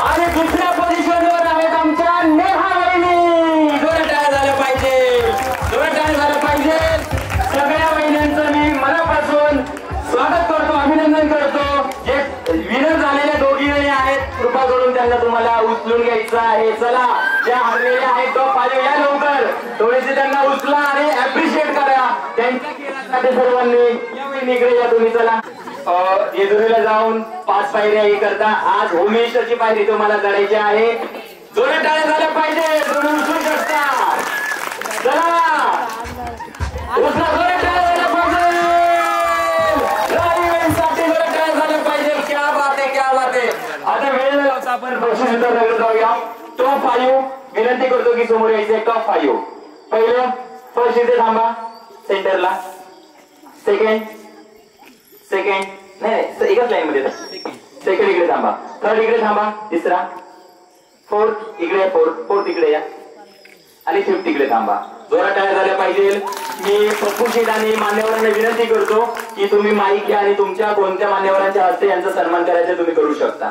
आणि दुसऱ्या पोझिशनवर आहेत आमच्या नेहा वहिनी. जोरात टाळ्या झाल्या पाहिजे, जोरात टाळ्या झाल्या पाहिजे. सगळ्या वहिन्यांचं मी मनापासून स्वागत करतो, अभिनंदन करतो. जे विनर झालेल्या दोघी जणी आहेत, कृपा करून त्यांना तुम्हाला उचलून घ्यायचं आहे. चला, ज्या हरलेल्या आहेत टॉप 5 या लवकर. थोडेसे त्यांना उचला आणि अप्रिशिएट करा त्यांच्या खेळासाठी सर्वांनी. या वहिनीकडे या तुम्ही. चला, जेजुरीला जाऊन 5 पायऱ्या हे करता. आज होमेश्वरची पायरी तुम्हाला चढायची आहे. जोरात टाळ्या झाल्या पाहिजे. तुम्ही उचलू शकता. चला उचला, जोरात टाळ्या झाल्या पाहिजे. राईवेंसाठी जोरात टाळ्या झाल्या पाहिजे. क्या बात आहे, क्या बात आहे. आता वेळ झाला होता, आपण बक्षीस जाऊया. टॉप 5 विनंती करतो की समोर यायचे. टॉप 5 पहिलं, फर्स्ट इथे थांबा सेंटरला. सेकंड नाही, एकच लाईन मध्ये. सेकंड इकडे थांबा. थर्ड इकडे थांबा. तिसरा, फोर्थ इकडे, फोर्थ इकडे या. आणि फिफ्थ इकडे थांबा. जोरात टाळ्या झाल्या पाहिजे. मी पप्पू शेठ आणि मान्यवरांना विनंती करतो की तुम्ही माईक घ्या आणि तुमच्या कोणत्या मान्यवरांच्या हस्ते यांचा सन्मान करायचा तुम्ही करू शकता.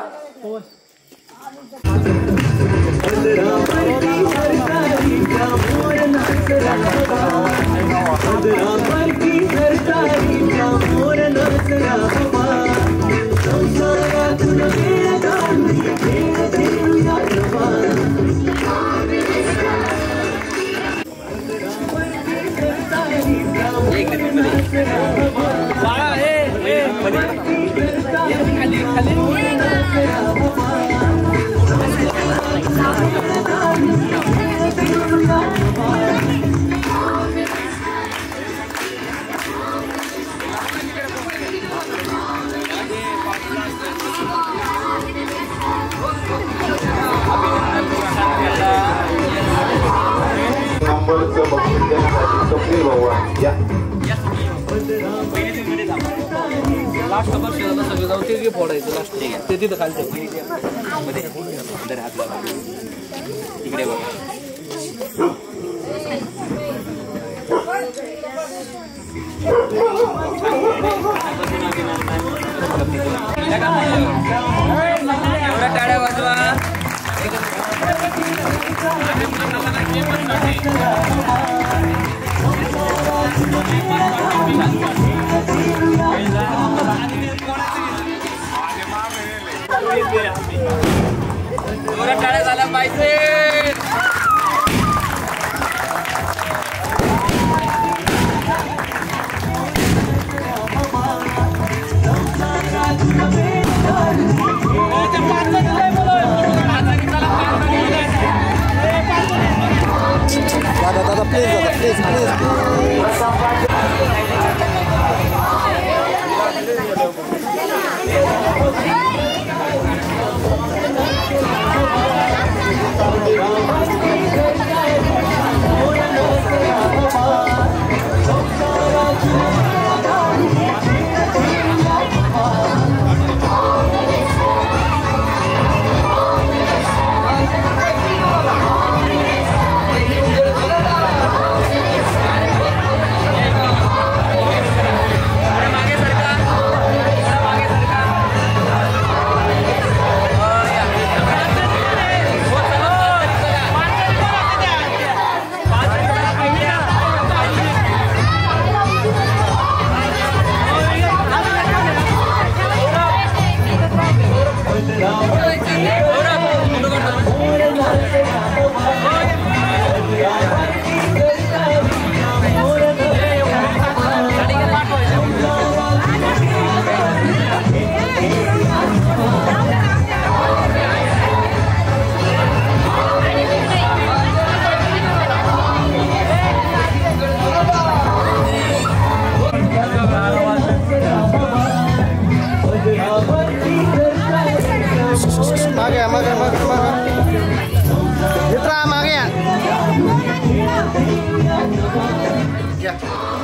लास्ट सगळं जाऊ ते फोडायचं. लास्ट ते तिथं खालचं तिकडे बघा. एवढ्या टाळ्या वाजवा. जायचंय. दादा प्लीज Mitra, magia. Ya.